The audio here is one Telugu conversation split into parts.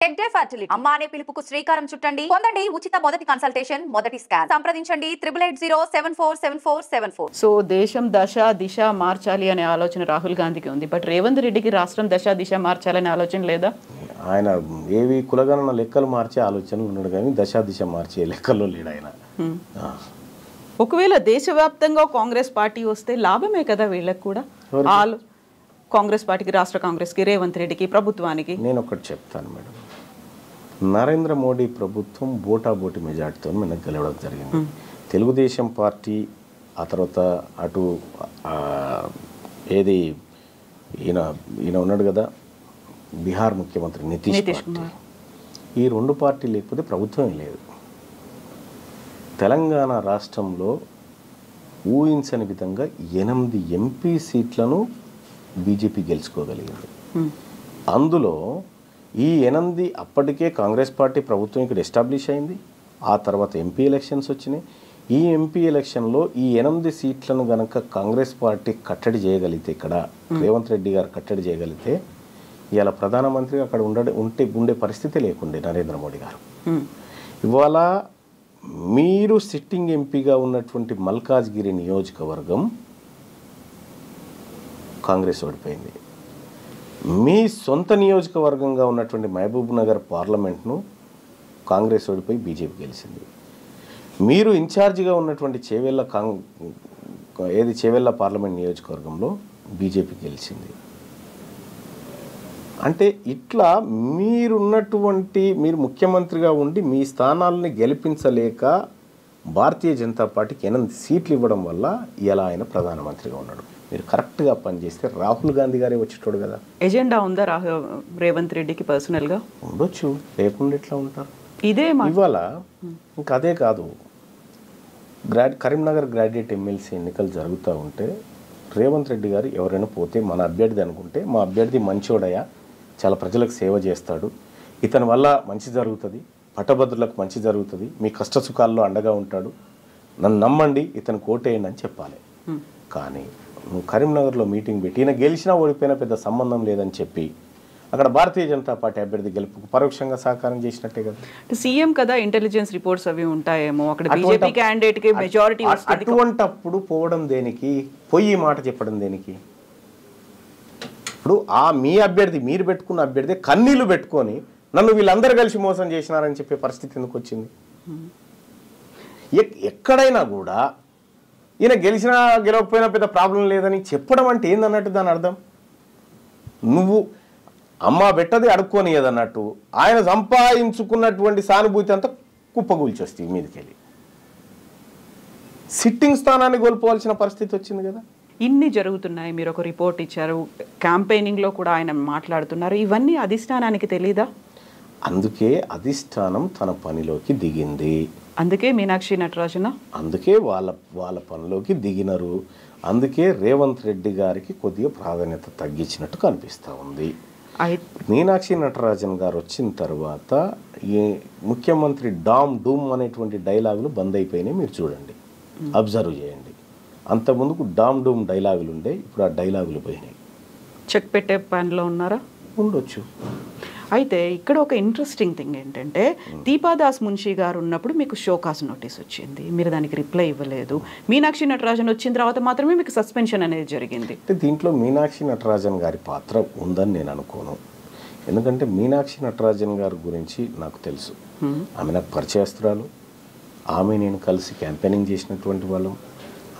టెక్ డే ఫర్టిలిటీ అమ్మ అనే పిలుపుకు శ్రీకారం చుట్టండి. పొందండి ఉచిత మొదటి కన్సల్టేషన్, మొదటి స్కాన్. సంప్రదించండి 8880747474. సో దేశం దశ దిశ మార్చాలి అనే ఆలోచన రాహుల్ గాంధీకి ఉంది. బట్ రేవంత్ రెడ్డికి రాష్ట్రం దశ దిశ మార్చాలనే ఆలోచన లేదా? ఆయన ఏవి కులగణన లెక్కలు మార్చే ఆలోచనలు ఉన్నాడు కానీ దశ దిశ మార్చే లెక్కల్లో లేడు ఆయన. ఒకవేళ దేశవ్యాప్తంగా కాంగ్రెస్ పార్టీ వస్తే లాభమే కదా వీళ్ళకి కూడా. కాంగ్రెస్ పార్టీకి, రాష్ట్ర కాంగ్రెస్కి, రేవంత్ రెడ్డికి, ప్రభుత్వానికి. నేను ఒకటి చెప్తాను మేడం, నరేంద్ర మోడీ ప్రభుత్వం బోటాబోటి మెజార్టీతో మనకు గెలవడం జరిగింది. తెలుగుదేశం పార్టీ ఆ తర్వాత అటు ఏది ఈయన ఉన్నాడు కదా బీహార్ ముఖ్యమంత్రి నితీష్ పార్టీ, ఈ రెండు పార్టీ లేకపోతే ప్రభుత్వం లేదు. తెలంగాణ రాష్ట్రంలో ఊహించని విధంగా 8 ఎంపీ సీట్లను బీజేపీ గెలుచుకోగలిగింది. అందులో ఈ 8 అప్పటికే కాంగ్రెస్ పార్టీ ప్రభుత్వం ఇక్కడ ఎస్టాబ్లిష్ అయింది. ఆ తర్వాత ఎంపీ ఎలక్షన్స్ వచ్చినాయి. ఈ ఎంపీ ఎలక్షన్లో ఈ 8 సీట్లను గనక కాంగ్రెస్ పార్టీ కట్టడి చేయగలిగితే, ఇక్కడ రేవంత్ రెడ్డి గారు కట్టడి చేయగలిగితే ఇవాళ ప్రధానమంత్రి అక్కడ ఉండే పరిస్థితి లేకుండే నరేంద్ర మోడీ గారు. ఇవాళ మీరు సిట్టింగ్ ఎంపీగా ఉన్నటువంటి మల్కాజ్గిరి నియోజకవర్గం కాంగ్రెస్ ఓడిపోయింది. మీ సొంత నియోజకవర్గంగా ఉన్నటువంటి మహబూబ్ నగర్ పార్లమెంట్ను కాంగ్రెస్ ఓడిపోయి బీజేపీ గెలిచింది. మీరు ఇన్ఛార్జిగా ఉన్నటువంటి చేవెళ్ళ పార్లమెంట్ నియోజకవర్గంలో బీజేపీ గెలిచింది. అంటే ఇట్లా మీరు ముఖ్యమంత్రిగా ఉండి మీ స్థానాలని గెలిపించలేక భారతీయ జనతా పార్టీకి 8 సీట్లు ఇవ్వడం వల్ల ఇలా ఆయన ప్రధానమంత్రిగా ఉన్నాడు. మీరు కరెక్ట్గా పనిచేస్తే రాహుల్ గాంధీ గారే వచ్చేటోడు కదా. ఎజెండా ఉందా రేవంత్ రెడ్డికి పర్సనల్గా? ఉండొచ్చు, లేకుండా ఎట్లా ఉంటారు. ఇదే ఇవాళ ఇంకా అదే కాదు, కరీంనగర్ గ్రాడ్యుయేట్ ఎమ్మెల్సీ ఎన్నికలు జరుగుతూ ఉంటే రేవంత్ రెడ్డి గారు ఎవరైనా పోతే మన అభ్యర్థి అనుకుంటే, మా అభ్యర్థి మంచోడయా, చాలా ప్రజలకు సేవ చేస్తాడు, ఇతని వల్ల మంచి జరుగుతుంది, పట్టభద్రులకు మంచి జరుగుతుంది, మీ కష్ట సుఖాల్లో అండగా ఉంటాడు, నన్ను నమ్మండి, ఇతను కోటేయండి అని చెప్పాలి. కానీ నువ్వు కరీంనగర్లో మీటింగ్ పెట్టి ఈయన గెలిచినా ఓడిపోయినా పెద్ద సంబంధం లేదని చెప్పి అక్కడ భారతీయ జనతా పార్టీ అభ్యర్థి గెలుపుకు పరోక్షంగా సహకారం చేసినట్టే కదా. సీఎం కదా, ఇంటెలిజెన్స్ రిపోర్ట్స్ అవి ఉంటాయేమో, అక్కడ బీజేపీ క్యాండిడేట్కి మెజారిటీ వస్తుంది. అటువంటప్పుడు పోవడం దేనికి, పోయి మాట చెప్పడం దేనికి? ఇప్పుడు మీ అభ్యర్థి, మీరు పెట్టుకున్న అభ్యర్థి కన్నీళ్లు పెట్టుకొని నన్ను వీళ్ళందరూ కలిసి మోసం చేసినారని చెప్పే పరిస్థితి ఎందుకు వచ్చింది? ఎక్కడైనా కూడా ఈయన గెలిచినా గెలవకపోయినా పెద్ద ప్రాబ్లం లేదని చెప్పడం అంటే ఏందన్నట్టు దాని అర్థం. నువ్వు అమ్మ పెట్టది అడుక్కోనియదన్నట్టు ఆయన సంపాదించుకున్నటువంటి సానుభూతి అంతా కుప్పగూల్చొస్తుంది మీదకెళ్ళి. సిట్టింగ్ స్థానాన్ని కోల్పోవాల్సిన పరిస్థితి వచ్చింది కదా. ఇన్ని జరుగుతున్నాయి, మీరు ఒక రిపోర్ట్ ఇచ్చారు, క్యాంపెయినింగ్లో కూడా ఆయన మాట్లాడుతున్నారు, ఇవన్నీ అధిష్టానానికి తెలీదా? అందుకే అధిష్టానం తన పనిలోకి దిగింది. అందుకే మీనాక్షి నటరాజన అందుకే వాళ్ళ పనిలోకి దిగినారు. అందుకే రేవంత్ రెడ్డి గారికి కొద్దిగా ప్రాధాన్యత తగ్గించినట్టు కనిపిస్తూ ఉంది. మీనాక్షి నటరాజన్ గారు వచ్చిన తర్వాత ఈ ముఖ్యమంత్రి డామ్ డూమ్ అనేటువంటి డైలాగులు బంద్ అయిపోయినాయి. మీరు చూడండి, అబ్జర్వ్ చేయండి. అంతకుముందుకు డామ్ డూమ్ డైలాగులు ఉండే, ఇప్పుడు ఆ డైలాగులు పోయినాయి. చెక్ పెట్టే పనిలో ఉన్నారా? ఉండొచ్చు. అయితే ఇక్కడ ఒక ఇంట్రెస్టింగ్ థింగ్ ఏంటంటే, దీపాదాస్ మున్షి గారు ఉన్నప్పుడు మీకు షోకాస్ నోటీస్ వచ్చింది, మీరు దానికి రిప్లై ఇవ్వలేదు. మీనాక్షి నటరాజన్ వచ్చిన తర్వాత మాత్రమే మీకు సస్పెన్షన్ అనేది జరిగింది. అంటే దీంట్లో మీనాక్షి నటరాజన్ గారి పాత్ర ఉందని నేను అనుకోను. ఎందుకంటే మీనాక్షి నటరాజన్ గారి గురించి నాకు తెలుసు. ఆమె నాకు పరిచయస్తురాలు, ఆమె నేను కలిసి క్యాంపెయినింగ్ చేసినటువంటి వాళ్ళం.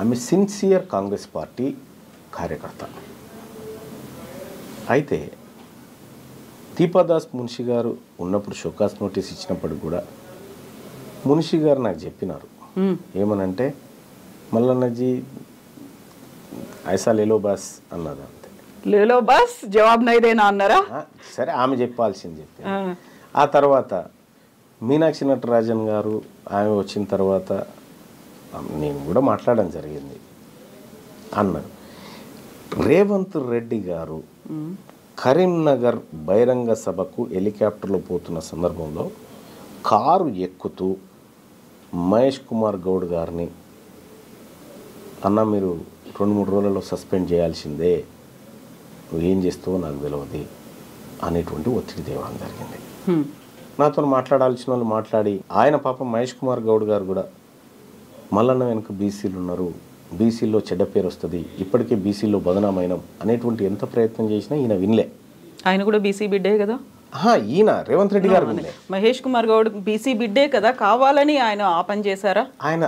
ఆమె సిన్సియర్ కాంగ్రెస్ పార్టీ కార్యకర్త. అయితే దీపాదాస్ మున్షి గారు ఉన్నప్పుడు షోకాస్ నోటీస్ ఇచ్చినప్పుడు కూడా మున్షి గారు నాకు చెప్పినారు ఏమనంటే, మల్లన్నజీ ఐసా లేలో బాస్ అన్నది. అంతే, లేలో బాస్ జవాబు నైదేనా అన్నారా? సరే, ఆమె చెప్పాల్సింది చెప్పి ఆ తర్వాత మీనాక్షి నటరాజన్ గారు ఆమె వచ్చిన తర్వాత నేను కూడా మాట్లాడడం జరిగింది అన్నారు. రేవంత్ రెడ్డి గారు కరీంనగర్ బహిరంగ సభకు హెలికాప్టర్లో పోతున్న సందర్భంలో కారు ఎక్కుతూ మహేష్ కుమార్ గౌడ్ గారిని, అన్న మీరు 2-3 రోజులలో సస్పెండ్ చేయాల్సిందే, నువ్వేం చేస్తావో నాకు తెలియదు అనేటువంటి ఒత్తిడి తేవడం జరిగింది. నాతో మాట్లాడాల్సిన వాళ్ళు మాట్లాడి, ఆయన పాపం మహేష్ కుమార్ గౌడ్ గారు కూడా మల్లన్న వెనుక బీసీలు ఉన్నారు, బీసీల్లో చెడ్డ పేరు వస్తుంది, ఇప్పటికే బీసీల్లో బదనామైనం అనేటువంటి ఎంత ప్రయత్నం చేసినా ఈయన వినలే. ఆయన కూడా బీసీ బిడ్డే కదా, ఈయన రేవంత్ రెడ్డి గారు వినలే. మహేష్ కుమార్ గౌడ్ బీసీ బిడ్డే కదా, కావాలని ఆయన ఆ పని చేశారా? ఆయన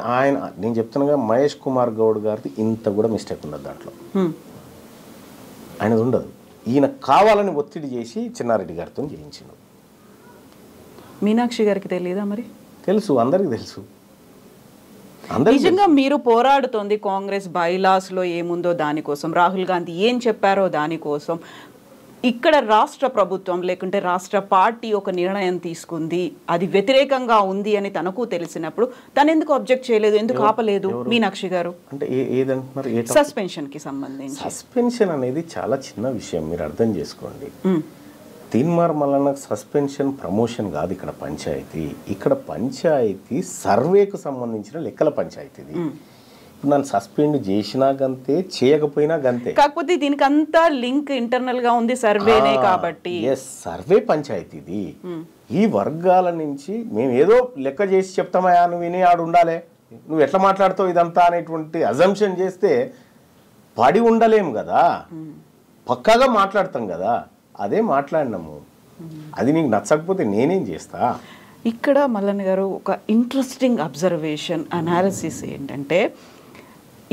నేను చెప్తున్నాగా, మహేష్ కుమార్ గౌడ్ గారిది ఇంత కూడా మిస్టేక్ ఉండదు దాంట్లో, ఆయనది ఉండదు. ఈయన కావాలని ఒత్తిడి చేసి చిన్నారెడ్డి గారితో చేయించిండు. మీనాక్షి గారికి తెలియదా? మరి తెలుసు, అందరికి తెలుసు. నిజంగా మీరు పోరాడుతోంది కాంగ్రెస్ బైలాస్ లో ఏముందో దానికోసం, రాహుల్ గాంధీ ఏం చెప్పారో దానికోసం. ఇక్కడ రాష్ట్ర ప్రభుత్వం లేకుంటే రాష్ట్ర పార్టీ ఒక నిర్ణయం తీసుకుంది, అది వ్యతిరేకంగా ఉంది అని తనకు తెలిసినప్పుడు తను ఎందుకు అబ్జెక్ట్ చేయలేదు, ఎందుకు ఆపలేదు మీనాక్షి గారు? అంటే ఏదంటున్నారు? సస్పెన్షన్ కి సంబంధించి. సస్పెన్షన్ అనేది చాలా చిన్న విషయం, మీరు అర్థం చేసుకోండి. తీన్మార్ మల్లన్న సస్పెన్షన్ ప్రమోషన్ కాదు ఇక్కడ పంచాయతీ. ఇక్కడ పంచాయతీ సర్వేకు సంబంధించిన లెక్కల పంచాయతీది. ఇప్పుడు నన్ను సస్పెండ్ చేసినా గంతే, చేయకపోయినా గంతే. కాకపోతే దీనికి అంతా లింక్ ఇంటర్నల్ గా ఉంది, సర్వేనే కాబట్టి. సర్వే పంచాయతీది. ఈ వర్గాల నుంచి మేము ఏదో లెక్క చేసి చెప్తామయా, నువ్వు విని ఆడు ఉండాలి, నువ్వు ఎట్లా మాట్లాడుతావు ఇదంతా అనేటువంటి అజంప్షన్ చేస్తే పడి ఉండలేము కదా, పక్కాగా మాట్లాడతాం కదా. అదే మాట్లాడినాము. అది నీకు నచ్చకపోతే నేనేం చేస్తా? ఇక్కడ మల్లన్న గారు ఒక ఇంట్రెస్టింగ్ అబ్జర్వేషన్ అనాలిసిస్ ఏంటంటే,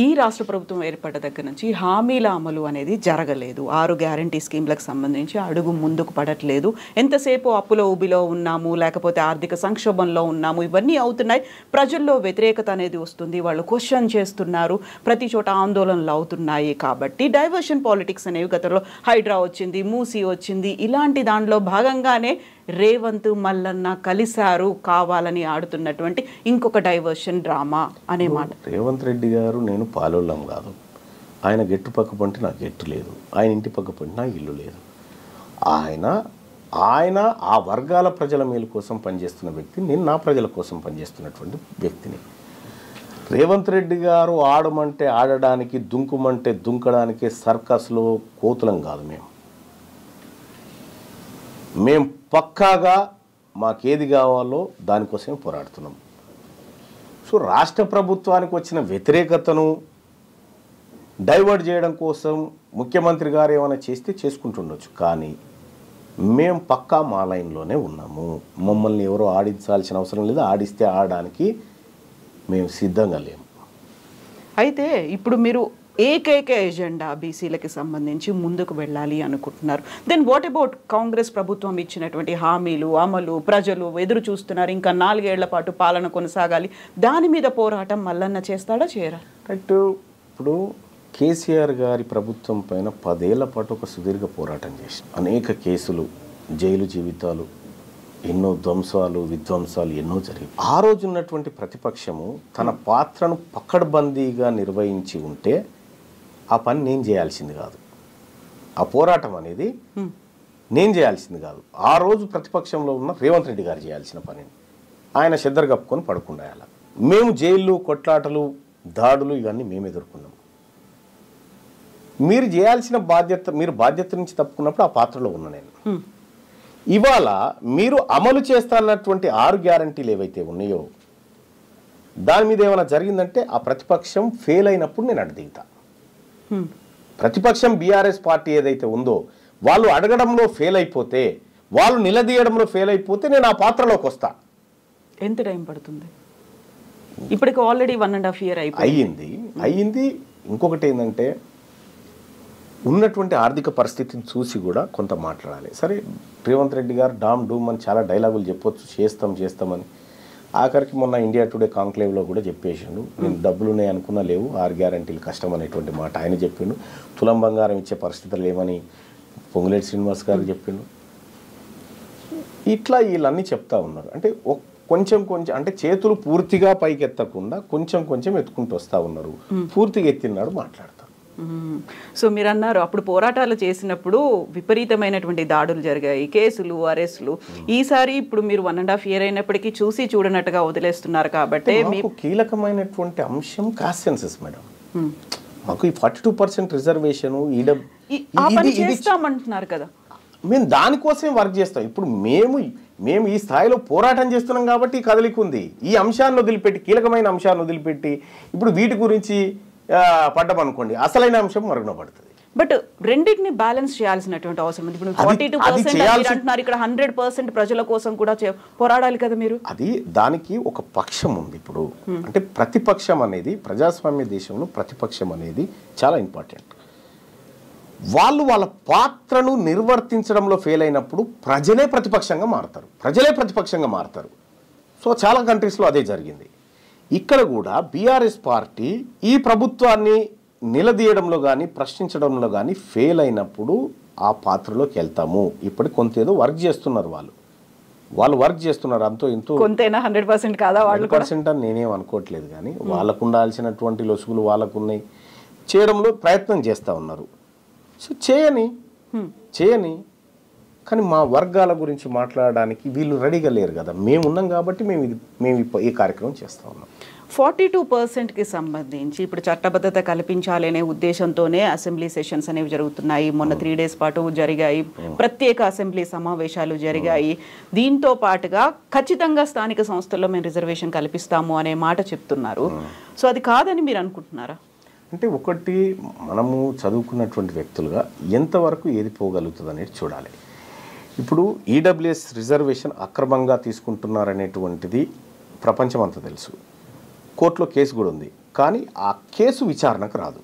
ఈ రాష్ట్ర ప్రభుత్వం ఏర్పడ్డ దగ్గర నుంచి హామీల అమలు అనేది జరగలేదు. 6 గ్యారంటీ స్కీమ్లకు సంబంధించి అడుగు ముందుకు పడట్లేదు. ఎంతసేపు అప్పులో ఊబిలో ఉన్నాము, లేకపోతే ఆర్థిక సంక్షోభంలో ఉన్నాము, ఇవన్నీ అవుతున్నాయి. ప్రజల్లో వ్యతిరేకత అనేది వస్తుంది, వాళ్ళు క్వశ్చన్ చేస్తున్నారు, ప్రతి చోట ఆందోళనలు అవుతున్నాయి. కాబట్టి డైవర్షన్ పాలిటిక్స్ అనేవి గతంలో హైడ్రా వచ్చింది, మూసీ వచ్చింది, ఇలాంటి దాంట్లో భాగంగానే రేవంత్ మల్లన్న కలిశారు, కావాలని ఆడుతున్నటువంటి ఇంకొక డైవర్షన్ డ్రామా అనే మాట. రేవంత్ రెడ్డి గారు నేను పాలోళ్ళం కాదు, ఆయన గెట్టు పక్క పంటే నాకు గెట్టు లేదు, ఆయన ఇంటి పక్క పంటే నాకు ఇల్లు లేదు. ఆయన ఆ వర్గాల ప్రజల మేలు కోసం పనిచేస్తున్న వ్యక్తి, నేను నా ప్రజల కోసం పనిచేస్తున్నటువంటి వ్యక్తిని. రేవంత్ రెడ్డి గారు ఆడమంటే ఆడడానికి, దుంకుమంటే దుంకడానికి సర్కస్లో కోతులం కాదు. మేము పక్కాగా మాకేది కావాలో దానికోసమే పోరాడుతున్నాం. సో రాష్ట్ర ప్రభుత్వానికి వచ్చిన వ్యతిరేకతను డైవర్ట్ చేయడం కోసం ముఖ్యమంత్రి గారు ఏమైనా చేస్తే చేసుకుంటుండొచ్చు, కానీ మేము పక్కా మా లైన్లోనే ఉన్నాము. మమ్మల్ని ఎవరో ఆడించాల్సిన అవసరం లేదు, ఆడిస్తే ఆడడానికి మేము సిద్ధంగా లేము. అయితే ఇప్పుడు మీరు ఏకైక ఎజెండా బీసీలకి సంబంధించి ముందుకు వెళ్ళాలి అనుకుంటున్నారు. దెన్ వాట్ అబౌట్ కాంగ్రెస్ ప్రభుత్వం ఇచ్చినటువంటి హామీలు అమలు? ప్రజలు ఎదురు చూస్తున్నారు, ఇంకా 4 ఏళ్ల పాటు పాలన కొనసాగాలి. దాని మీద పోరాటం మల్లన్న చేస్తాడా, చేయరా? రైట్. ఇప్పుడు కేసీఆర్ గారి ప్రభుత్వం పైన 10 ఏళ్ల పాటు ఒక సుదీర్ఘ పోరాటం చేసి అనేక కేసులు, జైలు జీవితాలు, ఎన్నో విధ్వంసాలు ఎన్నో జరిగాయి. ఆ రోజు ఉన్నటువంటి ప్రతిపక్షము తన పాత్రను పకడ్బందీగా నిర్వహించి ఉంటే ఆ పని నేను చేయాల్సింది కాదు, ఆ పోరాటం అనేది నేను చేయాల్సింది కాదు. ఆ రోజు ప్రతిపక్షంలో ఉన్న రేవంత్ రెడ్డి గారు చేయాల్సిన పని. ఆయన చెద్దరు కప్పుకొని పడుకుండాలి. మేము జైళ్ళు, కొట్లాటలు, దాడులు ఇవన్నీ మేము ఎదుర్కొన్నాం. మీరు చేయాల్సిన బాధ్యత, మీరు బాధ్యత నుంచి తప్పుకున్నప్పుడు ఆ పాత్రలో ఉన్నా నేను. ఇవాళ మీరు అమలు చేస్తానన్నటువంటి 6 గ్యారంటీలు ఏవైతే ఉన్నాయో దాని మీద ఏమైనా జరిగిందంటే ఆ ప్రతిపక్షం ఫెయిల్ అయినప్పుడు నేను అడ్డుదిగుతా. ప్రతిపక్షం బీఆర్ఎస్ పార్టీ ఏదైతే ఉందో వాళ్ళు అడగడంలో ఫెయిల్ అయిపోతే, వాళ్ళు నిలదీయడంలో ఫెయిల్ అయిపోతే నేను ఆ పాత్రలోకి వస్తా. ఎంత టైం పడుతుంది? ఇప్పటికి ఆల్రెడీ 1.5 year అయ్యింది. ఇంకొకటి ఏంటంటే, ఉన్నటువంటి ఆర్థిక పరిస్థితిని చూసి కూడా కొంత మాట్లాడాలి. సరే, రేవంత్ రెడ్డి గారు డామ్ డూమ్ అని చాలా డైలాగులు చెప్పొచ్చు, చేస్తామని. ఆఖరికి మొన్న ఇండియా టుడే కాంక్లేవ్లో కూడా చెప్పేసిండు, నేను డబ్బులునే అనుకున్నా లేవు, 6 గ్యారంటీలు కష్టం అనేటువంటి మాట ఆయన చెప్పిండు. తులం బంగారం ఇచ్చే పరిస్థితులు ఏమని పొంగులేటి శ్రీనివాస్ గారు చెప్పిండు. ఇట్లా వీళ్ళన్నీ చెప్తా ఉన్నారు. అంటే కొంచెం అంటే చేతులు పూర్తిగా పైకి ఎత్తకుండా కొంచెం ఎత్తుకుంటూ వస్తూ ఉన్నారు. పూర్తిగా ఎత్తినాడు మాట్లాడతారు. సో మీరు అన్నారు అప్పుడు పోరాటాలు చేసినప్పుడు విపరీతమైనటువంటి దాడులు జరిగాయి, కేసులు, అరెస్టులు. ఈసారి ఇప్పుడు మీరు 1.5 year అయినప్పటికీ చూసి చూడనట్టుగా వదిలేస్తున్నారు. కాబట్టి మీకు కీలకమైనటువంటి అంశం కాన్సెన్సస్ మేడం. మాకు ఈ 42% రిజర్వేషన్ ఆ పని చేస్తామంటున్నారు కదా. మేము దానికోసమే వర్క్ చేస్తాం. ఇప్పుడు మేము ఈ స్థాయిలో పోరాటం చేస్తున్నాం కాబట్టి ఈ కదలిక ఉంది. ఈ అంశాన్ని వదిలిపెట్టి, కీలకమైన అంశాన్ని వదిలిపెట్టి ఇప్పుడు వీటి గురించి పడ్డామనుకోండి, అసలైన అంశం మరుగున పడుతుంది. బట్ రెండింటిని బ్యాలెన్స్ చేయాల్సినటువంటి అవసరం ఉంది. ఇప్పుడు 42% అంటున్నారు, ఇక్కడ 100% ప్రజల కోసం కూడా పోరాడాలి కదా మీరు. అది దానికి ఒక పక్షం ఉంది. ఇప్పుడు అంటే ప్రతిపక్షం అనేది, ప్రజాస్వామ్య దేశంలో ప్రతిపక్షం అనేది చాలా ఇంపార్టెంట్. వాళ్ళు వాళ్ళ పాత్రను నిర్వర్తించడంలో ఫెయిల్ అయినప్పుడు ప్రజలే ప్రతిపక్షంగా మారుతారు. సో చాలా కంట్రీస్లో అదే జరిగింది. ఇక్కడ కూడా బీఆర్ఎస్ పార్టీ ఈ ప్రభుత్వాన్ని నిలదీయడంలో కానీ ప్రశ్నించడంలో కానీ ఫెయిల్ అయినప్పుడు ఆ పాత్రలోకి వెళ్తాము. ఇప్పుడు కొంత ఏదో వర్క్ చేస్తున్నారు, వాళ్ళు వర్క్ చేస్తున్నారు. అంతో ఇంతో కొంతైనా 100% కాదా? 100% అని నేనేం అనుకోవట్లేదు, కానీ వాళ్ళకు ఉండాల్సినటువంటి లొసుగులు వాళ్ళకున్నాయి, చేయడంలో ప్రయత్నం చేస్తూ ఉన్నారు. సో చేయని కానీ మా వర్గాల గురించి మాట్లాడడానికి వీళ్ళు రెడీగా లేరు కదా. మేము ఉన్నాం కాబట్టి మేము ఈ కార్యక్రమం చేస్తూ ఉన్నాం. 42%కి సంబంధించి ఇప్పుడు చట్టబద్ధత కల్పించాలి అనే ఉద్దేశంతోనే అసెంబ్లీ సెషన్స్ అనేవి జరుగుతున్నాయి. మొన్న 3 days పాటు జరిగాయి, ప్రత్యేక అసెంబ్లీ సమావేశాలు జరిగాయి. దీంతో పాటుగా ఖచ్చితంగా స్థానిక సంస్థల్లో మేము రిజర్వేషన్ కల్పిస్తాము అనే మాట చెప్తున్నారు. సో అది కాదని మీరు అనుకుంటున్నారా? అంటే ఒకటి, మనము చదువుకున్నటువంటి వ్యక్తులుగా ఎంతవరకు ఏది పోగలుగుతుంది అనేది చూడాలి. ఇప్పుడు ఈడబ్ల్యూఎస్ రిజర్వేషన్ అక్రమంగా తీసుకుంటున్నారనేటువంటిది ప్రపంచం అంతా తెలుసు. కోర్టులో కేసు కూడా ఉంది, కానీ ఆ కేసు విచారణకు రాదు.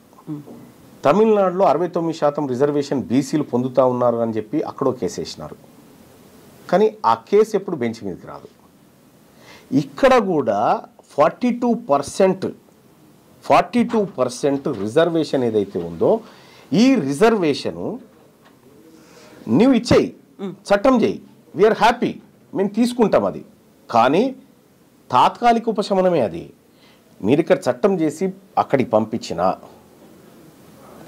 తమిళనాడులో 69% రిజర్వేషన్ బీసీలు పొందుతూ ఉన్నారు అని చెప్పి అక్కడో కేసు వేసినారు, కానీ ఆ కేసు ఎప్పుడు బెంచ్ మీదకి రాదు. ఇక్కడ కూడా 42% రిజర్వేషన్ ఏదైతే ఉందో, ఈ రిజర్వేషను నువ్వు ఇచ్చేయి, చట్టం చేయి, వీఆర్ హ్యాపీ, మేము తీసుకుంటాం. అది కానీ తాత్కాలిక ఉపశమనమే. అది మీరు ఇక్కడ చట్టం చేసి అక్కడికి పంపించిన,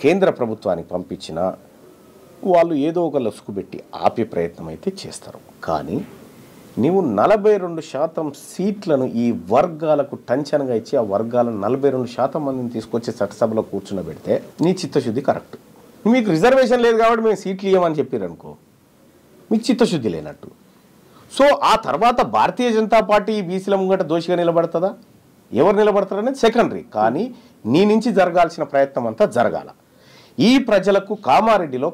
కేంద్ర ప్రభుత్వానికి పంపించిన, వాళ్ళు ఏదో ఒక లసుకు పెట్టి ఆపే ప్రయత్నం అయితే చేస్తారు. కానీ నీవు 42% సీట్లను ఈ వర్గాలకు టంచనగా ఇచ్చి ఆ వర్గాలను 42% మందిని తీసుకొచ్చి చట్టసభలో కూర్చున్నబెడితే నీ చిత్తశుద్ధి కరెక్ట్. మీకు రిజర్వేషన్ లేదు కాబట్టి మేము సీట్లు ఇవ్వమని చెప్పారనుకో, మీకు చిత్తశుద్ధి లేనట్టు. సో ఆ తర్వాత భారతీయ జనతా పార్టీ ఈ బీసీల ముంగట దోషిగా నిలబడుతుందా, ఎవరు నిలబడతారనేది సెకండరీ. కానీ నీ నుంచి జరగాల్సిన ప్రయత్నం అంతా జరగాల. ఈ ప్రజలకు కామారెడ్డిలో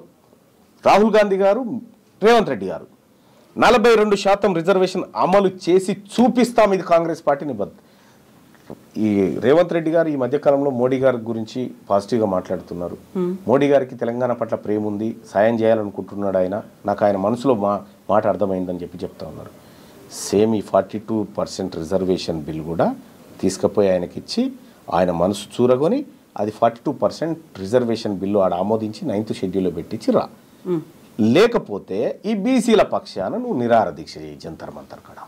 రాహుల్ గాంధీ గారు, రేవంత్ రెడ్డి గారు 42% రిజర్వేషన్ అమలు చేసి చూపిస్తాం, ఇది కాంగ్రెస్ పార్టీ నిబద్ధత. ఈ రేవంత్ రెడ్డి గారు ఈ మధ్యకాలంలో మోడీ గారి గురించి పాజిటివ్గా మాట్లాడుతున్నారు. మోడీ గారికి తెలంగాణ పట్ల ప్రేమ ఉంది, సాయం చేయాలనుకుంటున్నాడు ఆయన, నాకు ఆయన మనసులో మాట అర్థమైందని చెప్తా ఉన్నారు. సేమ్ ఈ 42% రిజర్వేషన్ బిల్ కూడా తీసుకుపోయి ఆయనకి ఇచ్చి ఆయన మనసు చూరగొని అది 42% రిజర్వేషన్ బిల్లు ఆడ ఆమోదించి 9th షెడ్యూల్లో పెట్టించి రా. లేకపోతే ఈ బీసీల పక్షాన నువ్వు నిరాహార దీక్ష చేయి జంతర్ మంతర్ కాడ.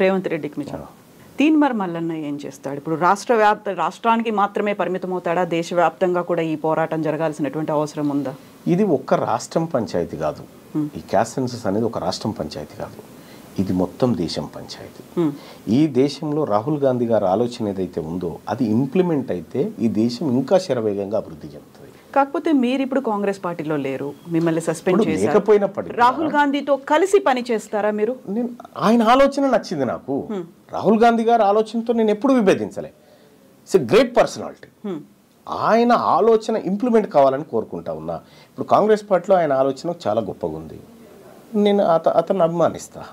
రేవంత్ రెడ్డికి మీరు తీన్మార్ మల్లన్న ఏం చేస్తాడు? ఇప్పుడు రాష్ట్రానికి మాత్రమే పరిమితం అవుతాడా? దేశవ్యాప్తంగా కూడా ఈ పోరాటం జరగాల్సినటువంటి అవసరం ఉందా? ఇది ఒక్క రాష్ట్రం పంచాయతీ కాదు. ఈ క్యాస్ట్ సెన్సస్ అనేది ఒక రాష్ట్రం పంచాయతీ కాదు, ఇది మొత్తం దేశం పంచాయతీ. ఈ దేశంలో రాహుల్ గాంధీ గారి ఆలోచన ఏదైతే ఉందో అది ఇంప్లిమెంట్ అయితే ఈ దేశం ఇంకా శరవేగంగా అభివృద్ధి చెందుతుంది. కాకపోతే మీరు ఇప్పుడు కాంగ్రెస్ పార్టీలో లేరు, మిమ్మల్ని సస్పెండ్ చేశారు. లేకపోయినప్పటికీ రాహుల్ గాంధీతో కలిసి పని చేస్తారా మీరు? ఆయన ఆలోచన నచ్చింది నాకు. రాహుల్ గాంధీ గారి ఆలోచనతో నేను ఎప్పుడు విభేదించలే. It's a great personality. ఆయన ఆలోచన ఇంప్లిమెంట్ కావాలని కోరుకుంటా ఉన్నా. ఇప్పుడు కాంగ్రెస్ పార్టీలో ఆయన ఆలోచన చాలా గొప్పగా ఉంది, నేను అతన్ని అభిమానిస్తా.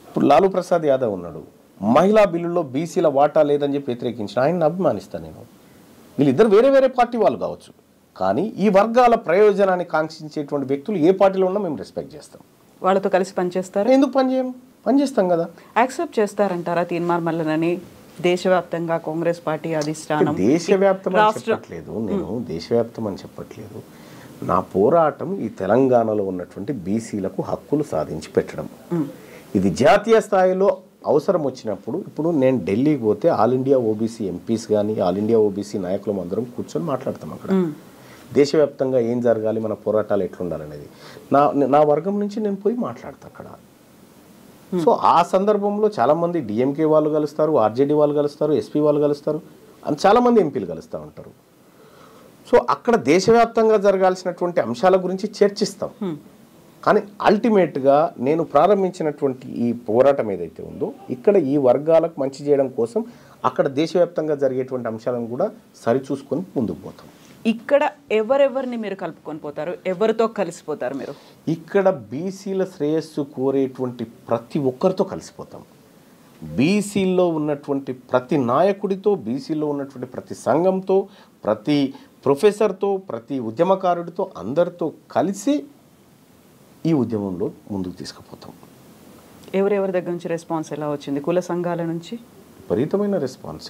ఇప్పుడు లాలూ ప్రసాద్ యాదవ్ ఉన్నాడు, మహిళా బిల్లులో బీసీల వాటా లేదని చెప్పి వ్యతిరేకించిన ఆయన్ని అభిమానిస్తా నేను. వీళ్ళిద్దరు వేరే వేరే పార్టీ వాళ్ళు కావచ్చు, కానీ ఈ వర్గాల ప్రయోజనాన్ని కాంక్షించేటువంటి వ్యక్తులు ఏ పార్టీలో ఉన్నా మేము రెస్పెక్ట్ చేస్తాం. వాళ్ళతో కలిసి పనిచేస్తారు. ఎందుకు పనిచేస్తాం కదా. యాక్సెప్ట్ చేస్తారంటారా తీన్మార్ మల్లనని దేశవ్యాప్తంగా కాంగ్రెస్ పార్టీ అధిష్టానం? దేశవ్యాప్తం అని చెప్పట్లేదు, నేను దేశవ్యాప్తం అని చెప్పట్లేదు. నా పోరాటం ఈ తెలంగాణలో ఉన్నటువంటి బీసీలకు హక్కులు సాధించి పెట్టడం. ఇది జాతీయ స్థాయిలో అవసరం వచ్చినప్పుడు, ఇప్పుడు నేను ఢిల్లీకి పోతే ఆల్ ఇండియా ఓబీసీ ఎంపీస్ కానీ ఆల్ ఇండియా ఓబీసీ నాయకులం అందరం కూర్చొని మాట్లాడతాం. అక్కడ దేశవ్యాప్తంగా ఏం జరగాలి, మన పోరాటాలు ఎట్లుండాలనేది నా వర్గం నుంచి నేను పోయి మాట్లాడతాను అక్కడ. సో ఆ సందర్భంలో చాలామంది డిఎంకే వాళ్ళు కలుస్తారు, ఆర్జేడీ వాళ్ళు కలుస్తారు, ఎస్పీ వాళ్ళు కలుస్తారు, చాలామంది ఎంపీలు కలుస్తూ ఉంటారు. సో అక్కడ దేశవ్యాప్తంగా జరగాల్సినటువంటి అంశాల గురించి చర్చిస్తాం. కానీ అల్టిమేట్గా నేను ప్రారంభించినటువంటి ఈ పోరాటం ఏదైతే ఉందో ఇక్కడ ఈ వర్గాలకు మంచి చేయడం కోసం అక్కడ దేశవ్యాప్తంగా జరిగేటువంటి అంశాలను కూడా సరిచూసుకొని ముందుకు పోతాం. ఇక్కడ ఎవరెవరిని మీరు కలుపుకొని పోతారు, ఎవరితో కలిసిపోతారు మీరు? ఇక్కడ బీసీల శ్రేయస్సు కోరేటువంటి ప్రతి ఒక్కరితో కలిసిపోతాం. బీసీల్లో ఉన్నటువంటి ప్రతి నాయకుడితో, బీసీలో ఉన్నటువంటి ప్రతి సంఘంతో, ప్రతి ప్రొఫెసర్తో, ప్రతి ఉద్యమకారుడితో అందరితో కలిసి ఈ ఉద్యమంలో ముందుకు తీసుకుపోతాం. ఎవరెవరి దగ్గర నుంచి రెస్పాన్స్ ఎలా వచ్చింది? కుల సంఘాల నుంచి విపరీతమైన రెస్పాన్స్.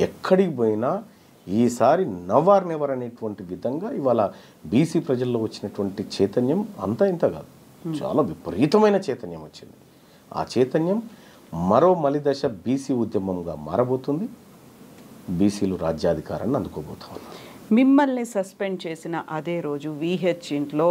ఎక్కడికి పోయినా ఈసారి నవర్ నెవర్ అనేటువంటి విధంగా ఇవాళ బీసీ ప్రజల్లో వచ్చినటువంటి చైతన్యం అంతా ఇంత కాదు, చాలా విపరీతమైన చైతన్యం వచ్చింది. ఆ చైతన్యం మరో మలిదశ బీసీ ఉద్యమంగా మారబోతుంది. బీసీలు రాజ్యాధికారాన్ని అందుకోబోతున్నారు. మిమ్మల్ని సస్పెండ్ చేసిన అదే రోజు విహెచ్ ఇంట్లో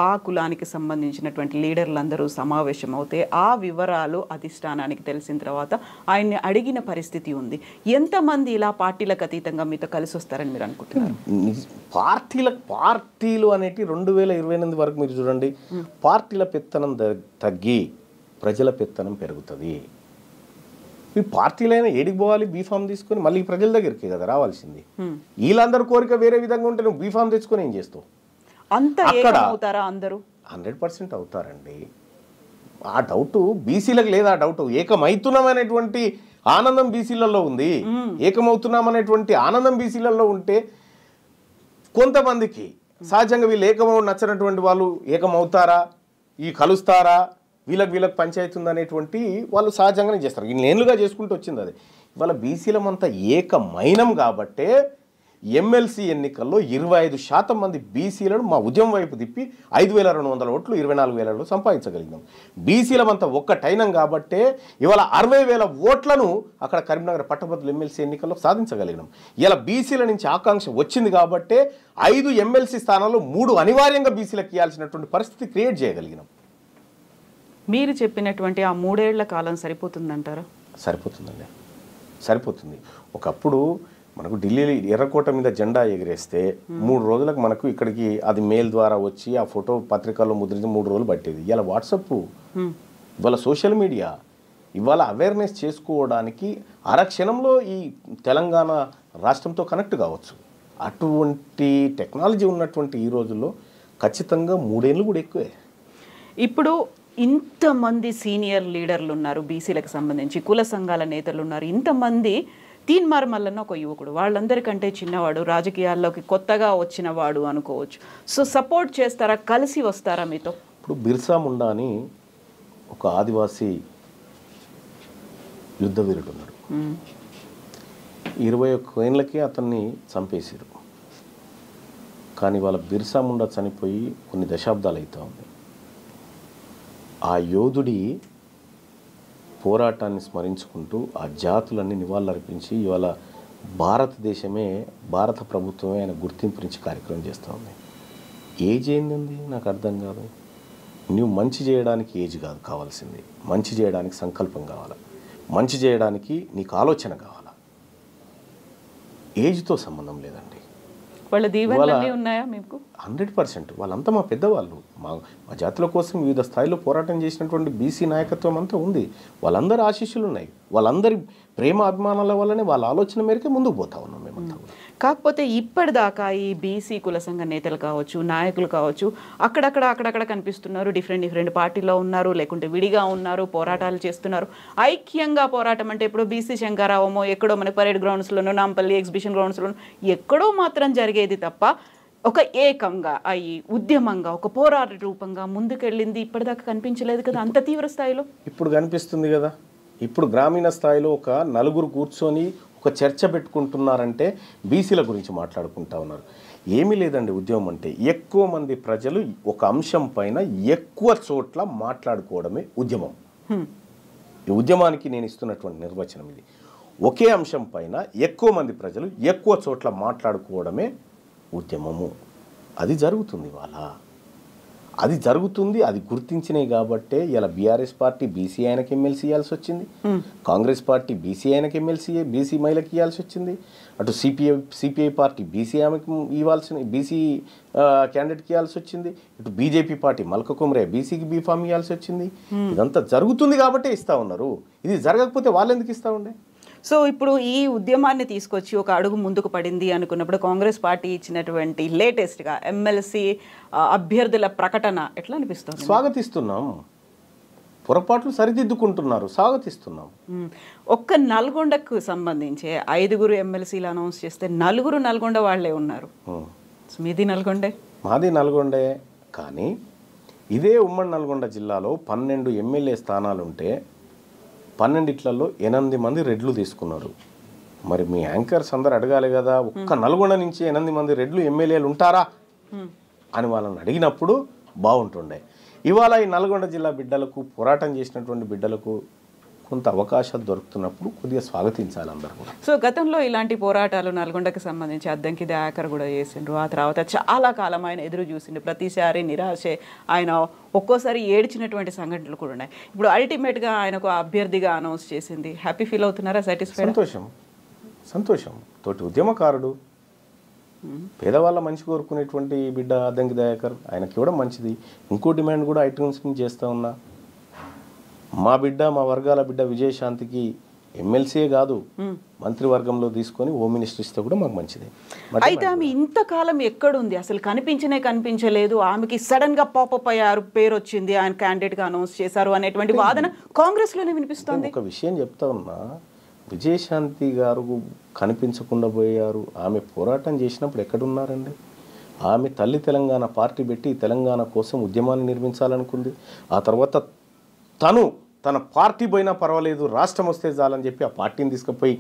ఆ కులానికి సంబంధించినటువంటి లీడర్లందరూ సమావేశం అవుతే ఆ వివరాలు అధిష్టానానికి తెలిసిన తర్వాత ఆయన్ని అడిగిన పరిస్థితి ఉంది. ఎంతమంది ఇలా పార్టీలకు అతీతంగా మీతో కలిసి వస్తారని మీరు అనుకుంటున్నారు? పార్టీలు అనేటి 2028 వరకు మీరు చూడండి, పార్టీల పెత్తనం తగ్గి ప్రజల పెత్తనం పెరుగుతుంది. ఈ పార్టీలైనా ఏడికి పోవాలి? బీఫామ్ తీసుకొని మళ్ళీ ప్రజల దగ్గరికి కదా రావాల్సింది. వీళ్ళందరూ కోరిక వేరే విధంగా ఉంటే నువ్వు బీఫామ్ తెచ్చుకొని ఏం చేస్తావు? అంత అవుతారా? అందరూ 100% అవుతారండి. ఆ డౌట్ బీసీలకు లేదా? ఆ డౌట్ ఏకమవుతున్నాం అనేటువంటి ఆనందం బీసీలలో ఉంది. ఏకమవుతున్నాం అనేటువంటి ఆనందం బీసీలలో ఉంటే కొంతమందికి సహజంగా వీళ్ళు నచ్చనటువంటి వాళ్ళు ఏకమవుతారా, ఈ కలుస్తారా, వీళ్ళకి పంచాయతీ ఉందనేటువంటి వాళ్ళు సహజంగానే చేస్తారు. ఇన్నేళ్ళుగా చేసుకుంటూ వచ్చింది అది. ఇవాళ బీసీలమంతా ఏకమైనం కాబట్టే ఎమ్మెల్సీ ఎన్నికల్లో 25% మంది బీసీలను మా ఉద్యమం వైపు తిప్పి 5,200 ఓట్లు 24,000 సంపాదించగలిగినాం. బీసీలమంతా ఒక్కటైనం కాబట్టే ఇవాళ 60,000 ఓట్లను అక్కడ కరీంనగర్ పట్టభద్రుల ఎమ్మెల్సీ ఎన్నికల్లో సాధించగలిగినాం. ఇలా బీసీల నుంచి ఆకాంక్ష వచ్చింది కాబట్టే 5 ఎమ్మెల్సీ స్థానాల్లో 3 అనివార్యంగా బీసీలకు ఇవ్వాల్సినటువంటి పరిస్థితి క్రియేట్ చేయగలిగినాం. మీరు చెప్పినటువంటి ఆ 3 ఏళ్ల కాలం సరిపోతుందంటారా? సరిపోతుందండి, సరిపోతుంది. ఒకప్పుడు మనకు ఢిల్లీ ఎర్రకోట మీద జెండా ఎగిరేస్తే 3 రోజులకు మనకు ఇక్కడికి అది మెయిల్ ద్వారా వచ్చి ఆ ఫోటో పత్రికల్లో ముద్రించి 3 రోజులు పట్టేది. ఇవాళ వాట్సాప్, ఇవాళ సోషల్ మీడియా, ఇవాళ అవేర్నెస్ చేసుకోవడానికి అరక్షణంలో ఈ తెలంగాణ రాష్ట్రంతో కనెక్ట్ కావచ్చు. అటువంటి టెక్నాలజీ ఉన్నటువంటి ఈ రోజుల్లో ఖచ్చితంగా 3 ఏళ్ళు కూడా ఎక్కువే. ఇప్పుడు ఇంతమంది సీనియర్ లీడర్లు ఉన్నారు, బీసీలకు సంబంధించి కుల సంఘాల నేతలు ఉన్నారు, ఇంతమంది. తీన్మార్ మల్లన్న ఒక యువకుడు, వాళ్ళందరికంటే చిన్నవాడు, రాజకీయాల్లోకి కొత్తగా వచ్చిన వాడు అనుకోవచ్చు. సో సపోర్ట్ చేస్తారా, కలిసి వస్తారా మీతో? ఇప్పుడు బిర్సా ముండా అని ఒక ఆదివాసీ యుద్ధ వీరుడు ఉన్నాడు. 21 ఏళ్ళకే అతన్ని చంపేశారు. కానీ వాళ్ళ బిర్సా ముండా చనిపోయి కొన్ని దశాబ్దాలు అవుతా ఉంది. ఆ యోధుడి పోరాటాన్ని స్మరించుకుంటూ ఆ జాతులన్నీ నివాళులర్పించి ఇవాళ భారతదేశమే, భారత ప్రభుత్వమే ఆయన గుర్తింపునిచ్చి కార్యక్రమం చేస్తూ ఉంది. ఏజ్ ఏంది నాకు అర్థం కాదు. నువ్వు మంచి చేయడానికి ఏజ్ కాదు కావాల్సింది, మంచి చేయడానికి సంకల్పం కావాలా, మంచి చేయడానికి నీకు ఆలోచన కావాలా. ఏజ్తో సంబంధం లేదండి. వాళ్ళ దీవెనలన్నీ ఉన్నాయా మీకు? 100%. వాళ్ళంతా మా పెద్దవాళ్ళు. మా జాతుల కోసం వివిధ స్థాయిలో పోరాటం చేసినటువంటి బీసీ నాయకత్వం అంతా ఉంది. వాళ్ళందరి ఆశీస్సులు ఉన్నాయి. వాళ్ళందరి ప్రేమ అభిమానాల వల్లనే వాళ్ళ ఆలోచన మేరకే ముందుకు పోతా ఉన్నాం మేమంతా. కాకపోతే ఇప్పటిదాకా ఈ బీసీ కుల సంఘ నేతలు కావచ్చు, నాయకులు కావచ్చు, అక్కడక్కడ కనిపిస్తున్నారు. డిఫరెంట్ పార్టీలో ఉన్నారు, లేకుంటే విడిగా ఉన్నారు, పోరాటాలు చేస్తున్నారు. ఐక్యంగా పోరాటం అంటే ఇప్పుడు బీసీ శంకరావమో ఎక్కడో మన పరేడ్ గ్రౌండ్స్లోనో, నాంపల్లి ఎగ్జిబిషన్ గ్రౌండ్స్లోనో ఎక్కడో మాత్రం జరిగేది తప్ప ఒక ఏకంగా అయి ఉద్యమంగా ఒక పోరాట రూపంగా ముందుకెళ్ళింది ఇప్పటిదాకా కనిపించలేదు కదా అంత తీవ్ర స్థాయిలో. ఇప్పుడు కనిపిస్తుంది కదా. ఇప్పుడు గ్రామీణ స్థాయిలో ఒక నలుగురు కూర్చొని ఒక చర్చ పెట్టుకుంటున్నారంటే బీసీల గురించి మాట్లాడుకుంటా ఉన్నారు. ఏమీ లేదండి. ఉద్యమం అంటే ఎక్కువ మంది ప్రజలు ఒక అంశం పైన ఎక్కువ చోట్ల మాట్లాడుకోవడమే ఉద్యమం. ఈ ఉద్యమానికి నేను ఇస్తున్నటువంటి నిర్వచనం ఇది. ఒకే అంశం పైన ఎక్కువ మంది ప్రజలు ఎక్కువ చోట్ల మాట్లాడుకోవడమే ఉద్యమము. అది జరుగుతుంది ఇవాళ. అది జరుగుతుంది, అది గుర్తించినాయి కాబట్టే ఇలా బీఆర్ఎస్ పార్టీ బీసీ ఆయనకి ఎమ్మెల్సీ ఇవ్వాల్సి వచ్చింది, కాంగ్రెస్ పార్టీ బీసీ ఆయనకి ఎమ్మెల్సీ బీసీ మహిళకి ఇవ్వాల్సి వచ్చింది, అటు సిపిఐ పార్టీ బీసీ ఆమెకి బీసీ క్యాండిడేట్కి ఇవ్వాల్సి వచ్చింది, ఇటు బీజేపీ పార్టీ మల్క కుమరే బీసీకి బీఫామ్ ఇవ్వాల్సి వచ్చింది. ఇదంతా జరుగుతుంది కాబట్టే ఇస్తా ఉన్నారు. ఇది జరగకపోతే వాళ్ళు ఎందుకు ఇస్తా ఉండే? సో ఇప్పుడు ఈ ఉద్యమాన్ని తీసుకొచ్చి ఒక అడుగు ముందుకు పడింది అనుకున్నప్పుడు కాంగ్రెస్ పార్టీ ఇచ్చినటువంటి లేటెస్ట్గా ఎమ్మెల్సీ అభ్యర్థుల ప్రకటన ఎట్లా అనిపిస్తుంది? స్వాగతిస్తున్నాం. పొరపాట్లు సరిదిద్దుకుంటున్నారు, స్వాగతిస్తున్నాం. ఒక్క నల్గొండకు సంబంధించి 5 ఎమ్మెల్సీలు అనౌన్స్ చేస్తే 4 నల్గొండ వాళ్ళే ఉన్నారు. మీది నల్గొండే? మాది నల్గొండే. కానీ ఇదే ఉమ్మడి నల్గొండ జిల్లాలో 12 ఎమ్మెల్యే స్థానాలుంటే 12లలో 8 మంది రెడ్లు తీసుకున్నారు. మరి మీ యాంకర్స్ అందరు అడగాలి కదా, ఒక్క నల్గొండ నుంచి 8 మంది రెడ్లు ఎమ్మెల్యేలు ఉంటారా అని వాళ్ళని అడిగినప్పుడు బాగుంటుండే. ఇవాళ ఈ నల్గొండ జిల్లా బిడ్డలకు, పోరాటం చేసినటువంటి బిడ్డలకు కొంత అవకాశాలు దొరుకుతున్నప్పుడు కొద్దిగా స్వాగతించాలి అందరూ కూడా. సో గతంలో ఇలాంటి పోరాటాలు నల్గొండకి సంబంధించి అద్దంకి దయాకర్ కూడా చేసిండ్రు. ఆ తర్వాత చాలా కాలం ఆయన ఎదురు చూసిండు. ప్రతిసారి నిరాశే, ఆయన ఒక్కోసారి ఏడ్చినటువంటి సంఘటనలు కూడా ఉన్నాయి. ఇప్పుడు అల్టిమేట్గా ఆయనకు అభ్యర్థిగా అనౌన్స్ చేసింది. హ్యాపీ ఫీల్ అవుతున్నారా? సాటిస్ఫైడ్? సంతోషం. తోటి ఉద్యమకారుడు, పేదవాళ్ళ మంచి కోరుకునేటువంటి బిడ్డ అద్దంకి దయాకర్, ఆయనకి ఇవ్వడం మంచిది. ఇంకో డిమాండ్ కూడా ఐటమ్స్ చేస్తూ ఉన్నా, మా బిడ్డ, మా వర్గాల బిడ్డ విజయశాంతికి ఎమ్మెల్సీయే కాదు మంత్రివర్గంలో తీసుకొని హోమ్ మినిస్టర్ ఇస్తే కూడా మాకు మంచిది. అయితే ఆమె ఇంతకాలం ఎక్కడుంది? అసలు కనిపించలేదు. ఆమెకి సడన్ గా పాపప్ అయ్యారు, పేరు వచ్చింది, ఆయన క్యాండిడేట్ గా అనౌన్స్ చేశారు అనేటువంటి వాదన కాంగ్రెస్ లోనే వినిపిస్తుంది. ఒక విషయం చెప్తా ఉన్నా, విజయశాంతి గారు కనిపించకుండా పోయారు. ఆమె పోరాటం చేసినప్పుడు ఎక్కడున్నారండి? ఆమె తల్లి తెలంగాణ పార్టీ పెట్టి తెలంగాణ కోసం ఉద్యమాన్ని నిర్మించాలనుకుంది. ఆ తర్వాత తన పార్టీ పోయినా పర్వాలేదు, రాష్ట్రం వస్తే చాలని చెప్పి ఆ పార్టీని తీసుకుపోయి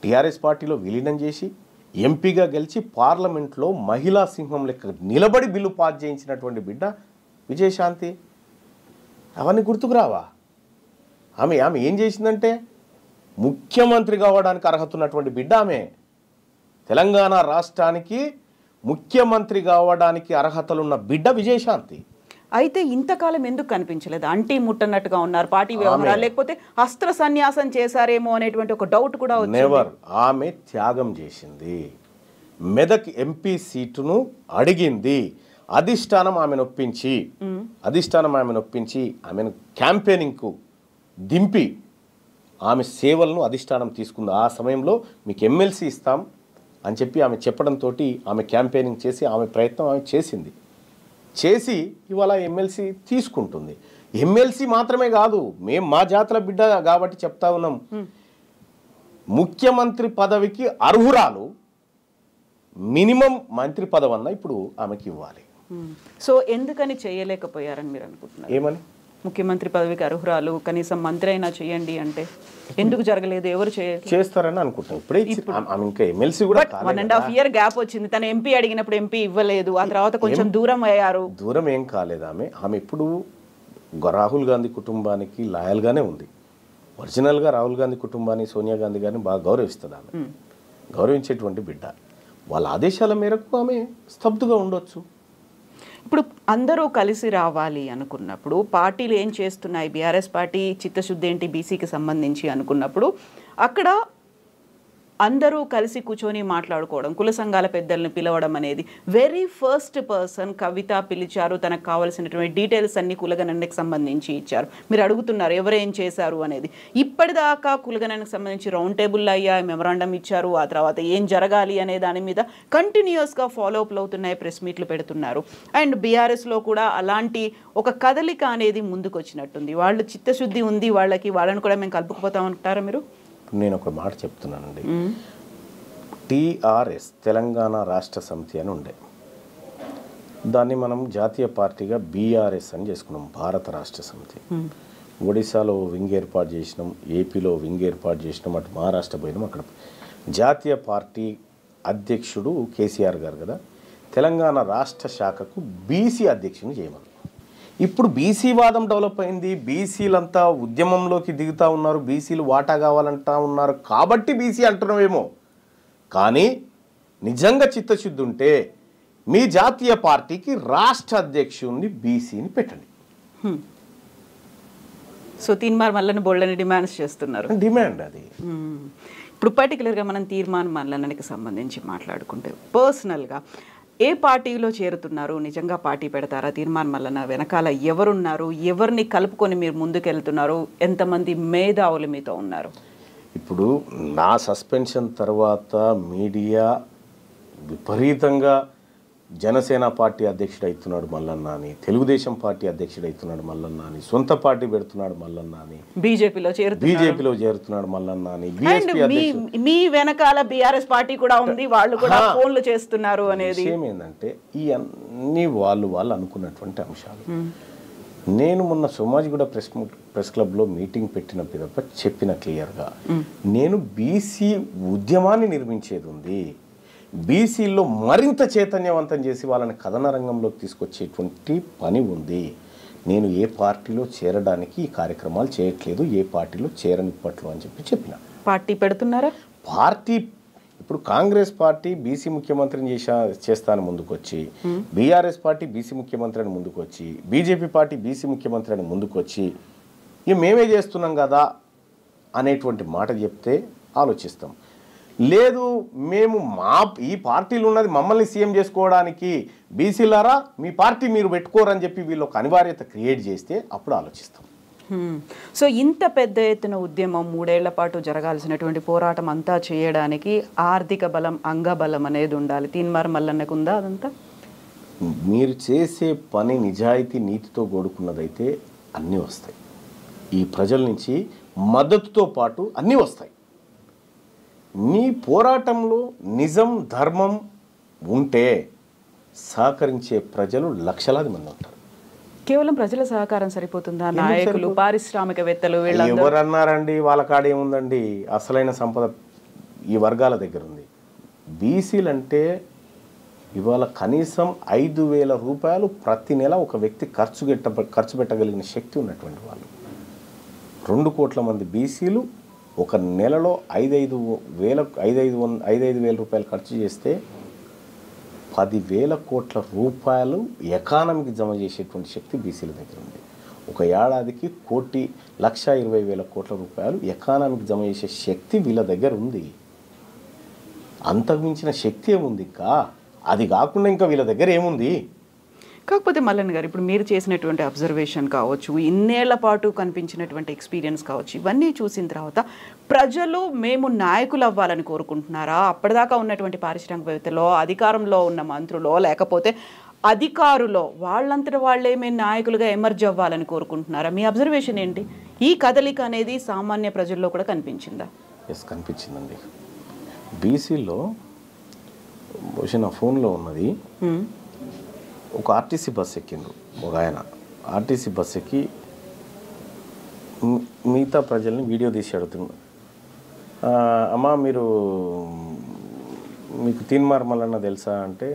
టీఆర్ఎస్ పార్టీలో విలీనం చేసి ఎంపీగా గెలిచి పార్లమెంట్లో మహిళా సింహం లెక్క నిలబడి బిల్లు పాస్ చేయించినటువంటి బిడ్డ విజయశాంతి. అవన్నీ గుర్తుకు రావా? ఆమె ఏం చేసిందంటే ముఖ్యమంత్రి కావడానికి అర్హత ఉన్నటువంటి బిడ్డ ఆమె. తెలంగాణ రాష్ట్రానికి ముఖ్యమంత్రి కావడానికి అర్హతలున్న బిడ్డ విజయశాంతి. అయితే ఇంతకాలం ఎందుకు కనిపించలేదు? అంటీ ముట్టనట్టుగా ఉన్నారు, పార్టీ వ్యవహారాలు, లేకపోతే అస్త్ర సన్యాసం చేశారేమో అనేటువంటి ఒక డౌట్ కూడా వచ్చింది. నెవర్. ఆమె త్యాగం చేసింది. మెదక్ ఎంపీ సీటును అడిగింది. అధిష్టానం ఆమెను ఒప్పించి ఆమెను క్యాంపెయినింగ్కు దింపి ఆమె సేవలను అధిష్టానం తీసుకుంది. ఆ సమయంలో మీకు ఎమ్మెల్సీ ఇస్తాం అని చెప్పి ఆమె చెప్పడంతో ఆమె క్యాంపెయినింగ్ చేసి ఆమె ప్రయత్నం ఆమె చేసి ఇవాళ ఎమ్మెల్సీ తీసుకుంటుంది. ఎమ్మెల్సీ మాత్రమే కాదు, మేము మా జాతుల బిడ్డ కాబట్టి చెప్తా ఉన్నాం, ముఖ్యమంత్రి పదవికి అర్హురాలు. మినిమం మంత్రి పదవి అన్న ఇప్పుడు ఆమెకి ఇవ్వాలి. సో ఎందుకని చేయలేకపోయారని మీరు అనుకుంటున్నారు? ఏమని? ముఖ్యమంత్రి పదవికి అర్హురాలు, కనీసం మంత్రి అయినా చేయండి అంటే ఎందుకు జరగలేదు? ఎవరు చేస్తారని అనుకుంటాం. ఇప్పుడే ఇంకా ఎమ్మెల్సీ కూడా 1.5 year గ్యాప్ వచ్చింది. తన ఎంపీ అడిగినప్పుడు ఎంపీ ఇవ్వలేదు, ఆ తర్వాత కొంచెం దూరం అయ్యారు. దూరం ఏం కాలేదు. ఆమె ఇప్పుడు రాహుల్ గాంధీ కుటుంబానికి లాయల్గానే ఉంది. ఒరిజినల్గా రాహుల్ గాంధీ కుటుంబాన్ని, సోనియా గాంధీ గారిని బాగా గౌరవిస్తుంది. ఆమె గౌరవించేటువంటి బిడ్డ. వాళ్ళ ఆదేశాల మేరకు ఆమె స్తబ్దుగా ఉండొచ్చు. ఇప్పుడు అందరూ కలిసి రావాలి అనుకున్నప్పుడు పార్టీలు ఏం చేస్తున్నాయి? బీఆర్ఎస్ పార్టీ చిత్తశుద్ధి ఏంటి బీసీకి సంబంధించి అనుకున్నప్పుడు అక్కడ అందరూ కలిసి కూర్చొని మాట్లాడుకోవడం, కుల సంఘాల పెద్దలను పిలవడం అనేది వెరీ ఫస్ట్ పర్సన్ కవిత పిలిచారు. తనకు కావాల్సినటువంటి డీటెయిల్స్ అన్ని కులగణనకి సంబంధించి ఇచ్చారు. మీరు అడుగుతున్నారు ఎవరేం చేశారు అనేది. ఇప్పటిదాకా కులగణనకు సంబంధించి రౌండ్ టేబుల్లో అయ్యాయి, మెమరాండం ఇచ్చారు. ఆ తర్వాత ఏం జరగాలి అనే దాని మీద కంటిన్యూస్గా ఫాలోఅప్లు అవుతున్నాయి, ప్రెస్ మీట్లు పెడుతున్నారు. అండ్ బీఆర్ఎస్లో కూడా అలాంటి ఒక కదలిక అనేది ముందుకు వచ్చినట్టుంది. వాళ్ళు చిత్తశుద్ధి ఉంది వాళ్ళకి, వాళ్ళని కూడా మేము కలుపుకుపోతాం అంటారా మీరు? నేను ఒక మాట చెప్తున్నానండి. టీఆర్ఎస్ తెలంగాణ రాష్ట్ర సమితి అని ఉండే, దాన్ని మనం జాతీయ పార్టీగా బీఆర్ఎస్ అని చేసుకున్నాం, భారత రాష్ట్ర సమితి. ఒడిశాలో వింగ్ ఏర్పాటు చేసినాం, ఏపీలో వింగ్ ఏర్పాటు చేసినాం, అటు మహారాష్ట్ర పోయినాం. అక్కడ జాతీయ పార్టీ అధ్యక్షుడు కేసీఆర్ గారు కదా, తెలంగాణ రాష్ట్ర శాఖకు బీసీ అధ్యక్షుని చేయమని. ఇప్పుడు బీసీ వాదం డెవలప్ అయింది. బీసీలంతా ఉద్యమంలోకి దిగుతూ ఉన్నారు, బీసీలు వాటా కావాలంటా ఉన్నారు కాబట్టి బీసీ అంటున్నామేమో. కానీ నిజంగా చిత్తశుద్ధి ఉంటే మీ జాతీయ పార్టీకి రాష్ట్ర అధ్యక్షుడిని బీసీని పెట్టండి. సో తీర్మాన్ మల్లన్న బోల్డని డిమాండ్స్ చేస్తున్నారు. డిమాండ్ అది. ఇప్పుడు పర్టికులర్గా మనం తీర్మాన్ మల్లన్నకి సంబంధించి మాట్లాడుకుంటే పర్సనల్గా ఏ పార్టీలో చేరుతున్నారు, నిజంగా పార్టీ పెడతారా, తీర్మాన్ మల్లన్న వెనకాల ఎవరున్నారు, ఎవరిని కలుపుకొని మీరు ముందుకెళ్తున్నారు, ఎంతమంది మేధావులు మీతో ఉన్నారు? ఇప్పుడు నా సస్పెన్షన్ తర్వాత మీడియా విపరీతంగా జనసేన పార్టీ అధ్యక్షుడు అవుతున్నాడు మల్లన్న అని, తెలుగుదేశం పార్టీ అధ్యక్షుడు అవుతున్నాడు మల్లన్న అని, సొంత పార్టీ పెడుతున్నాడు మల్లన్న అని, బీజేపీలో చేరుతున్నాడు మల్లన్న అని, మీ వెనకాల బీఆర్ఎస్ పార్టీ కూడా ఉంది, వాళ్ళు కూడా ఫోన్లు చేస్తున్నారు అనేది విషయం ఏంటంటే ఈ అన్ని వాళ్ళు అనుకున్నటువంటి అంశాలు. నేను మొన్న సోమాజిగూడ ప్రెస్ క్లబ్లో మీటింగ్ పెట్టిన పిదప చెప్పిన క్లియర్గా, నేను బీసీ ఉద్యమాన్ని నిర్మించేది ఉంది, బీసీల్లో మరింత చైతన్యవంతం చేసి వాళ్ళని కథన రంగంలోకి తీసుకొచ్చేటువంటి పని ఉంది. నేను ఏ పార్టీలో చేరడానికి ఈ కార్యక్రమాలు చేయట్లేదు, ఏ పార్టీలో చేరనిప్పట్లో అని చెప్పిన. పార్టీ పెడుతున్నారా? పార్టీ ఇప్పుడు కాంగ్రెస్ పార్టీ బీసీ ముఖ్యమంత్రిని చేస్తాను ముందుకొచ్చి, బీఆర్ఎస్ పార్టీ బీసీ ముఖ్యమంత్రి అని ముందుకొచ్చి, బీజేపీ పార్టీ బీసీ ముఖ్యమంత్రి అని ముందుకొచ్చి ఇక మేమే చేస్తున్నాం కదా అనేటువంటి మాట చెప్తే ఆలోచిస్తాం. లేదు మేము ఈ పార్టీలు ఉన్నది మమ్మల్ని సీఎం చేసుకోవడానికి, బీసీలారా మీ పార్టీ మీరు పెట్టుకోరని చెప్పి వీళ్ళు ఒక అనివార్యత క్రియేట్ చేస్తే అప్పుడు ఆలోచిస్తాం. సో ఇంత పెద్ద ఎత్తున ఉద్యమం 3 ఏళ్ల పాటు జరగాల్సినటువంటి పోరాటం అంతా చేయడానికి ఆర్థిక బలం, అంగబలం అనేది ఉండాలి. తీన్మార్ మల్లన్నకు ఉందా అదంతా? మీరు చేసే పని నిజాయితీ నీతితో కూడుకున్నదైతే అన్నీ వస్తాయి. ఈ ప్రజల నుంచి మద్దతుతో పాటు అన్నీ వస్తాయి. మీ పోరాటంలో నిజం, ధర్మం ఉంటే సహకరించే ప్రజలు లక్షలాది మంది ఉంటారు. కేవలం ప్రజల సహకారం సరిపోతుందా? నాయకులు, పారిశ్రామికవేత్తలు ఎవరన్నారండి? వాళ్ళ కాడ ఏముందండి? అసలైన సంపద ఈ వర్గాల దగ్గర ఉంది. బీసీలంటే ఇవాళ కనీసం 5,000 రూపాయలు ప్రతి నెల ఒక వ్యక్తి ఖర్చు పెట్టగలిగిన శక్తి ఉన్నటువంటి వాళ్ళు. 2 కోట్ల మంది బీసీలు ఒక నెలలో 5,000 రూపాయలు ఖర్చు చేస్తే 10,000 కోట్ల రూపాయలు ఎకానమీకి జమ చేసేటువంటి శక్తి బీసీల దగ్గర ఉంది. ఒక ఏడాదికి 1,20,000 కోట్ల రూపాయలు ఎకానమీకి జమ చేసే శక్తి వీళ్ళ దగ్గర ఉంది. అంతకుమించిన శక్తి ఏముంది? ఇంకా అది కాకుండా ఇంకా వీళ్ళ దగ్గర ఏముంది? కాకపోతే మల్లన్న గారు, ఇప్పుడు మీరు చేసినటువంటి అబ్జర్వేషన్ కావచ్చు, ఇన్నేళ్ల పాటు కనిపించినటువంటి ఎక్స్పీరియన్స్ కావచ్చు, ఇవన్నీ చూసిన తర్వాత ప్రజలు మేము నాయకులు అవ్వాలని కోరుకుంటున్నారా? అప్పటిదాకా ఉన్నటువంటి పారిశ్రామికవేత్తలో, అధికారంలో ఉన్న మంత్రులో, లేకపోతే అధికారులో వాళ్ళంతట వాళ్ళే మేము నాయకులుగా ఎమర్జ్ అవ్వాలని కోరుకుంటున్నారా? మీ అబ్జర్వేషన్ ఏంటి? ఈ కదలిక అనేది సామాన్య ప్రజల్లో కూడా కనిపించిందా? ఎస్, కనిపించిందండి. బీసీలో బహుశా నా ఫోన్లో ఉన్నది, ఒక ఆర్టీసీ బస్ ఎక్కిండ్రు ఒక ఆయన. ఆర్టీసీ బస్ ఎక్కి మిగతా ప్రజల్ని వీడియో తీసి అడుగుతున్నాడు, అమ్మా మీకు తీన్మార్ మల్లన్న తెలుసా అంటే,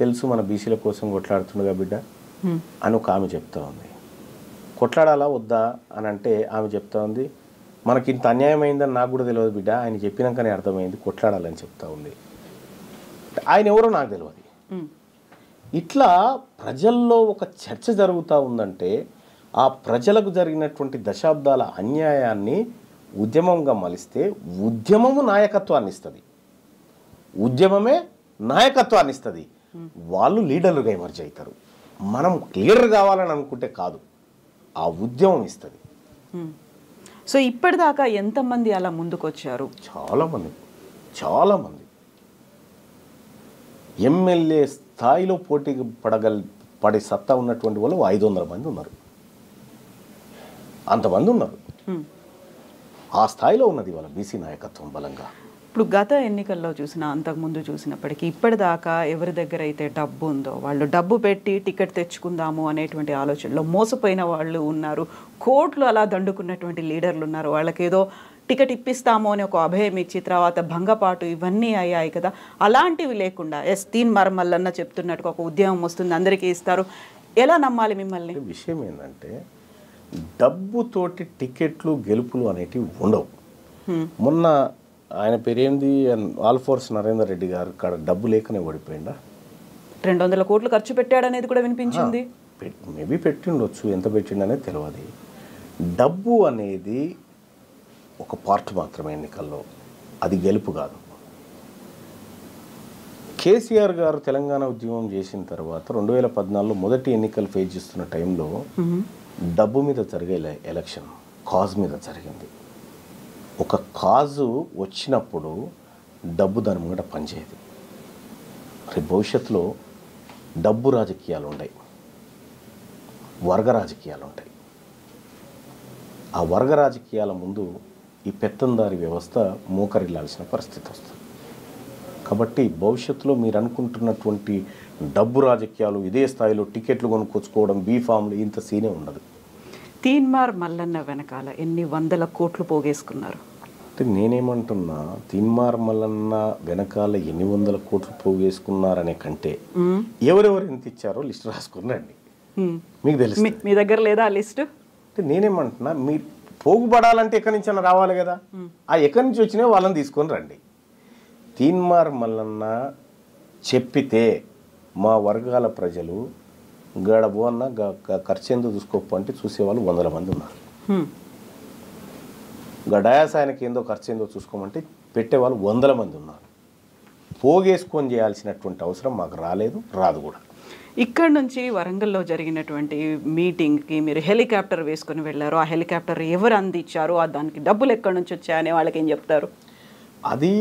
తెలుసు, మన బీసీల కోసం కొట్లాడుతుండగా బిడ్డ అని ఒక ఆమె చెప్తా ఉంది. కొట్లాడాలా వద్దా అని అంటే ఆమె చెప్తా ఉంది, మనకి ఇంత అన్యాయం అయిందని నాకు కూడా తెలియదు బిడ్డ, ఆయన చెప్పినాకనే అర్థమైంది, కొట్లాడాలని చెప్తా ఉంది. ఆయన ఎవరో నాకు తెలియదు. ఇట్లా ప్రజల్లో ఒక చర్చ జరుగుతూ ఉందంటే ఆ ప్రజలకు జరిగినటువంటి దశాబ్దాల అన్యాయాన్ని ఉద్యమంగా మలిస్తే ఉద్యమము నాయకత్వాన్ని ఇస్తుంది, ఉద్యమమే నాయకత్వాన్ని ఇస్తుంది. వాళ్ళు లీడర్లుగా ఎమర్జ్ అవుతారు. మనం లీడర్ కావాలని అనుకుంటే కాదు, ఆ ఉద్యమం ఇస్తుంది. సో ఇప్పటిదాకా ఎంతమంది అలా ముందుకొచ్చారు? చాలామంది ఎమ్మెల్యే స్థాయిలో పోటీకి పడే సత్తా ఉన్నటువంటి వాళ్ళు 500 మంది ఉన్నారు. అంతమంది ఉన్నారు. ఆ స్థాయిలో ఉన్నది వాళ్ళ బీసీ నాయకత్వం బలంగా. ఇప్పుడు గత ఎన్నికల్లో చూసినా, అంతకుముందు చూసినప్పటికీ ఇప్పటిదాకా ఎవరి దగ్గర అయితే డబ్బు ఉందో వాళ్ళు డబ్బు పెట్టి టికెట్ తెచ్చుకుందాము అనేటువంటి ఆలోచనలో మోసపోయిన వాళ్ళు ఉన్నారు. కోట్లు అలా దండుకున్నటువంటి లీడర్లు ఉన్నారు. వాళ్ళకేదో టికెట్ ఇప్పిస్తాము అని ఒక అభయం ఇచ్చి తర్వాత భంగపాటు ఇవన్నీ అయ్యాయి కదా. అలాంటివి లేకుండా తీన్మార్ మల్లన్న చెప్తున్నట్టుగా ఒక ఉద్యమం వస్తుంది, అందరికీ ఇస్తారు, ఎలా నమ్మాలి మిమ్మల్ని? విషయం ఏంటంటే డబ్బుతోటి టికెట్లు గెలుపులు అనేటివి ఉండవు. మొన్న ఆయన పేరేంది, ఆల్ఫోర్స్ నరేందర్ రెడ్డి గారు కాడ డబ్బు లేకనే ఓడిపోయిందా? 200 కోట్లు ఖర్చు పెట్టాడనేది కూడా వినిపించింది. మేబీ పెట్టిండొచ్చు, ఎంత పెట్టిండనేది తెలియదు. డబ్బు అనేది ఒక పార్ట్ మాత్రమే ఎన్నికల్లో, అది గెలుపు కాదు. కేసీఆర్ గారు తెలంగాణ ఉద్యమం చేసిన తర్వాత 2014లో మొదటి ఎన్నికలు ఫేస్ చేస్తున్న టైంలో డబ్బు మీద జరిగే ఎలక్షన్ కాజ్ మీద జరిగింది. ఒక కాజు వచ్చినప్పుడు డబ్బు దాని ముంగట పనిచేయదు. రేపు భవిష్యత్తులో డబ్బు రాజకీయాలు ఉంటాయి, వర్గ రాజకీయాలు ఉంటాయి. ఆ వర్గ రాజకీయాల ముందు ఈ పెత్తందారి వ్యవస్థ మోకరిల్లాల్సిన పరిస్థితి వస్తుంది. కాబట్టి భవిష్యత్తులో మీరు అనుకుంటున్నటువంటి డబ్బు రాజకీయాలు, ఇదే స్థాయిలో టికెట్లు కొనుక్కొచ్చుకోవడం, బీఫామ్లు, ఇంత సీనే ఉండదు. తీన్మార్ మల్లన్న వెనకాల ఎన్ని వందల కోట్లు పోగేసుకున్నారు? అంటే నేనేమంటున్నా, తీన్మార్ మల్లన్న వెనకాల ఎన్ని వందల కోట్లు పోగేసుకున్నారనే కంటే ఎవరెవరు ఎంత ఇచ్చారో లిస్ట్ రాసుకున్నాండి, మీకు తెలుసు. మీ దగ్గర లేదా ఆ లిస్టు? అంటే నేనేమంటున్నా, మీరు పోగుపడాలంటే ఎక్కడి నుంచి అయినా రావాలి కదా. ఆ ఎక్కడి నుంచి వచ్చినా వాళ్ళని తీసుకొని రండి. తీన్మార్ మల్లన్న చెప్పితే మా వర్గాల ప్రజలు గడబో అన్న ఖర్చు ఎందుకు చూసుకోపు అంటే చూసేవాళ్ళు 100 మంది ఉన్నారు. డయాసాయనకి ఏందో ఖర్చు ఏందో చూసుకోమంటే పెట్టేవాళ్ళు 100 మంది ఉన్నారు. పోగేసుకొని చేయాల్సినటువంటి అవసరం మాకు రాలేదు, రాదు కూడా. ఇక్కడ నుంచి వరంగల్లో జరిగినటువంటి మీటింగ్కి మీరు హెలికాప్టర్ వేసుకొని వెళ్ళారు. ఆ హెలికాప్టర్ ఎవరు అందించారు, దానికి డబ్బులు ఎక్కడి నుంచి వచ్చాయనే వాళ్ళకి ఏం చెప్తారు? అది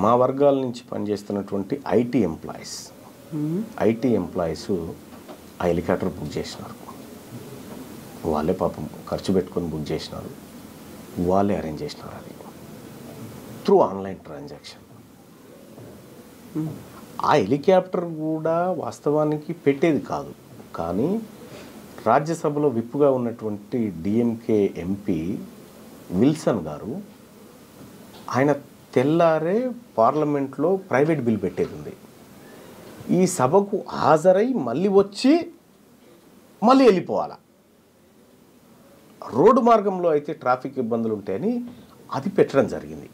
మా వర్గాల నుంచి పనిచేస్తున్నటువంటి ఐటీ ఎంప్లాయీస్ ఆ హెలికాప్టర్ బుక్ చేసినారు. వాళ్ళే పాపం ఖర్చు పెట్టుకొని బుక్ చేసినారు, వాళ్ళే అరేంజ్ చేసినారు. అది త్రూ ఆన్లైన్ ట్రాన్సాక్షన్. ఆ హెలికాప్టర్ కూడా వాస్తవానికి పెట్టేది కాదు, కానీ రాజ్యసభలో విప్పుగా ఉన్నటువంటి డిఎంకే ఎంపీ విల్సన్ గారు, ఆయన తెల్లారే పార్లమెంట్లో ప్రైవేట్ బిల్ పెట్టేది ఉంది. ఈ సభకు హాజరై మళ్ళీ వచ్చి మళ్ళీ వెళ్ళిపోవాలా. రోడ్డు మార్గంలో అయితే ట్రాఫిక్ ఇబ్బందులు ఉంటాయని అది పెట్టడం జరిగింది.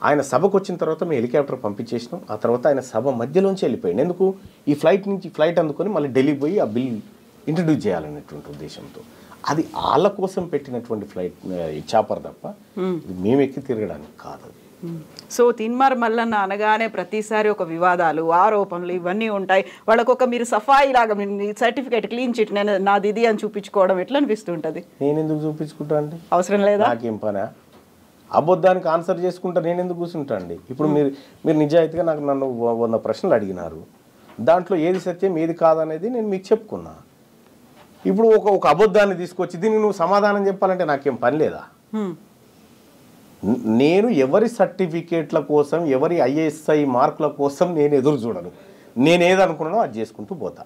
ఆయన సభకు వచ్చిన తర్వాత మేము హెలికాప్టర్ పంపించేసినాం. ఆ తర్వాత ఆయన సభ మధ్యలోంచి వెళ్ళిపోయింది. ఎందుకు? ఈ ఫ్లైట్ అందుకొని మళ్ళీ ఢిల్లీకి పోయి ఆ బిల్ ఇంట్రడ్యూస్ చేయాలనేటువంటి ఉద్దేశంతో. అది వాళ్ళ కోసం పెట్టినటువంటి చాపర్ తప్ప ఇది మేము ఎక్కి తిరగడానికి కాదు. సో తీన్మార్ మల్లన్న అనగానే ప్రతిసారి ఒక వివాదాలు, ఆరోపణలు ఇవన్నీ ఉంటాయి. వాళ్ళకు ఒక మీరు సఫాయి లాగా సర్టిఫికేట్, క్లీన్ చిట్, నేను నాది ఇది అని చూపించుకోవడం ఎట్లా అనిపిస్తుంటుంది? నేను ఎందుకు చూపించుకుంటా అండి? అవసరం లేదా? నాకేం పనా? అబద్ధానికి ఆన్సర్ చేసుకుంటా నేను ఎందుకు కూర్చుంటా అండి? ఇప్పుడు మీరు నిజాయితీగా నన్ను 100 ప్రశ్నలు అడిగినారు. దాంట్లో ఏది సత్యం ఏది కాదనేది నేను మీకు చెప్పుకున్నా. ఇప్పుడు ఒక అబద్ధాన్ని తీసుకొచ్చి దీనికి నువ్వు సమాధానం చెప్పాలంటే నాకేం పని లేదా? నేను ఎవరి సర్టిఫికేట్ల కోసం, ఎవరి ఐఎస్ఐ మార్కుల కోసం నేను ఎదురు చూడను. నేను ఏదనుకున్నానో అది చేసుకుంటూ పోతా.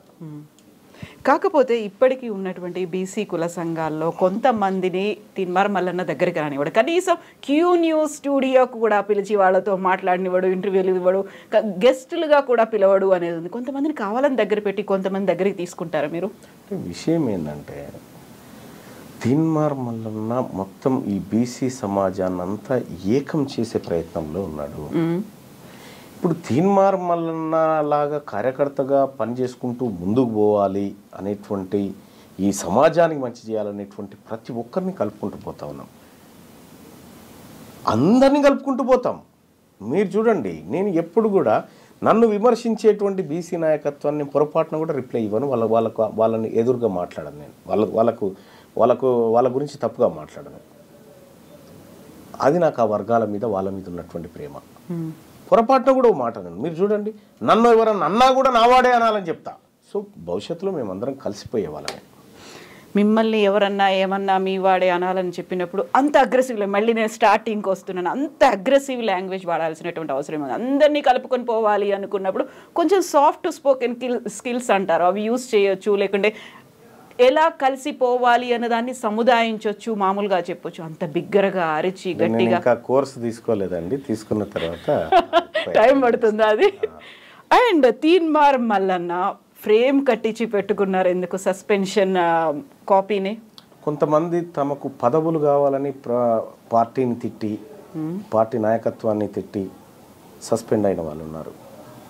కాకపోతే ఇప్పటికీ ఉన్నటువంటి బీసీ కుల సంఘాల్లో కొంతమందిని తీన్మార్ మల్లన్న దగ్గరికి రానివ్వడు, కనీసం క్యూ న్యూస్ స్టూడియోకు కూడా పిలిచి వాళ్ళతో మాట్లాడినివ్వడు, ఇంటర్వ్యూలు ఇవ్వడు, గెస్టులుగా కూడా పిలవడు అనేది ఉంది. కొంతమందిని కావాలని దగ్గర పెట్టి కొంతమంది దగ్గరికి తీసుకుంటారా మీరు? విషయం ఏంటంటే, తీన్మార్ మల్లన్న మొత్తం ఈ బీసీ సమాజాన్ని అంతా ఏకం చేసే ప్రయత్నంలో ఉన్నాడు. ఇప్పుడు తీన్మార్ మల్లన్న లాగా కార్యకర్తగా పనిచేసుకుంటూ ముందుకు పోవాలి అనేటువంటి, ఈ సమాజానికి మంచి చేయాలనేటువంటి ప్రతి ఒక్కరిని కలుపుకుంటూ పోతా ఉన్నాం. అందరినీ కలుపుకుంటూ పోతాం. మీరు చూడండి, నేను ఎప్పుడు కూడా నన్ను విమర్శించేటువంటి బీసీ నాయకత్వాన్ని పొరపాటున కూడా రిప్లై ఇవ్వను. వాళ్ళని ఎదురుగా మాట్లాడను. నేను వాళ్ళ గురించి తప్పుగా మాట్లాడను. అది నాకు ఆ వర్గాల మీద వాళ్ళ మీద ఉన్నటువంటి ప్రేమ. పొరపాటున కూడా మాట నేను, మీరు చూడండి, నన్ను ఎవరన్నా అన్నా కూడా నావాడే అనాలని చెప్తా. సో భవిష్యత్తులో మేమందరం కలిసిపోయే వాళ్ళమే. మిమ్మల్ని ఎవరన్నా ఏమన్నా మీ వాడే అనాలని చెప్పినప్పుడు అంత అగ్రెసివ్, మళ్ళీ నేను స్టార్టింగ్కి వస్తున్నాను, అంత అగ్రెసివ్ లాంగ్వేజ్ వాడాల్సినటువంటి అవసరం ఉంది. అందరినీ కలుపుకొని పోవాలి అనుకున్నప్పుడు కొంచెం సాఫ్ట్ స్పోకెన్ స్కిల్స్ అంటారు, అవి యూజ్ చేయొచ్చు. లేకుంటే ఎలా కలిసిపోవాలి అన్నదాన్ని సముదాయించవచ్చు, మామూలుగా చెప్పొచ్చు. అంత బిగ్గరగా అరిచి గట్టిగా కోర్సు తీసుకోలేదండి, తీసుకున్న తర్వాత టైం పడుతుందా అది? అండ్ తీన్మార్ మల్లన్న ఫ్రేమ్ కట్టించి పెట్టుకున్నారు ఎందుకు సస్పెన్షన్ కాపీని? కొంతమంది తమకు పదవులు కావాలని పార్టీని తిట్టి, పార్టీ నాయకత్వాన్ని తిట్టి సస్పెండ్ అయిన వాళ్ళు ఉన్నారు.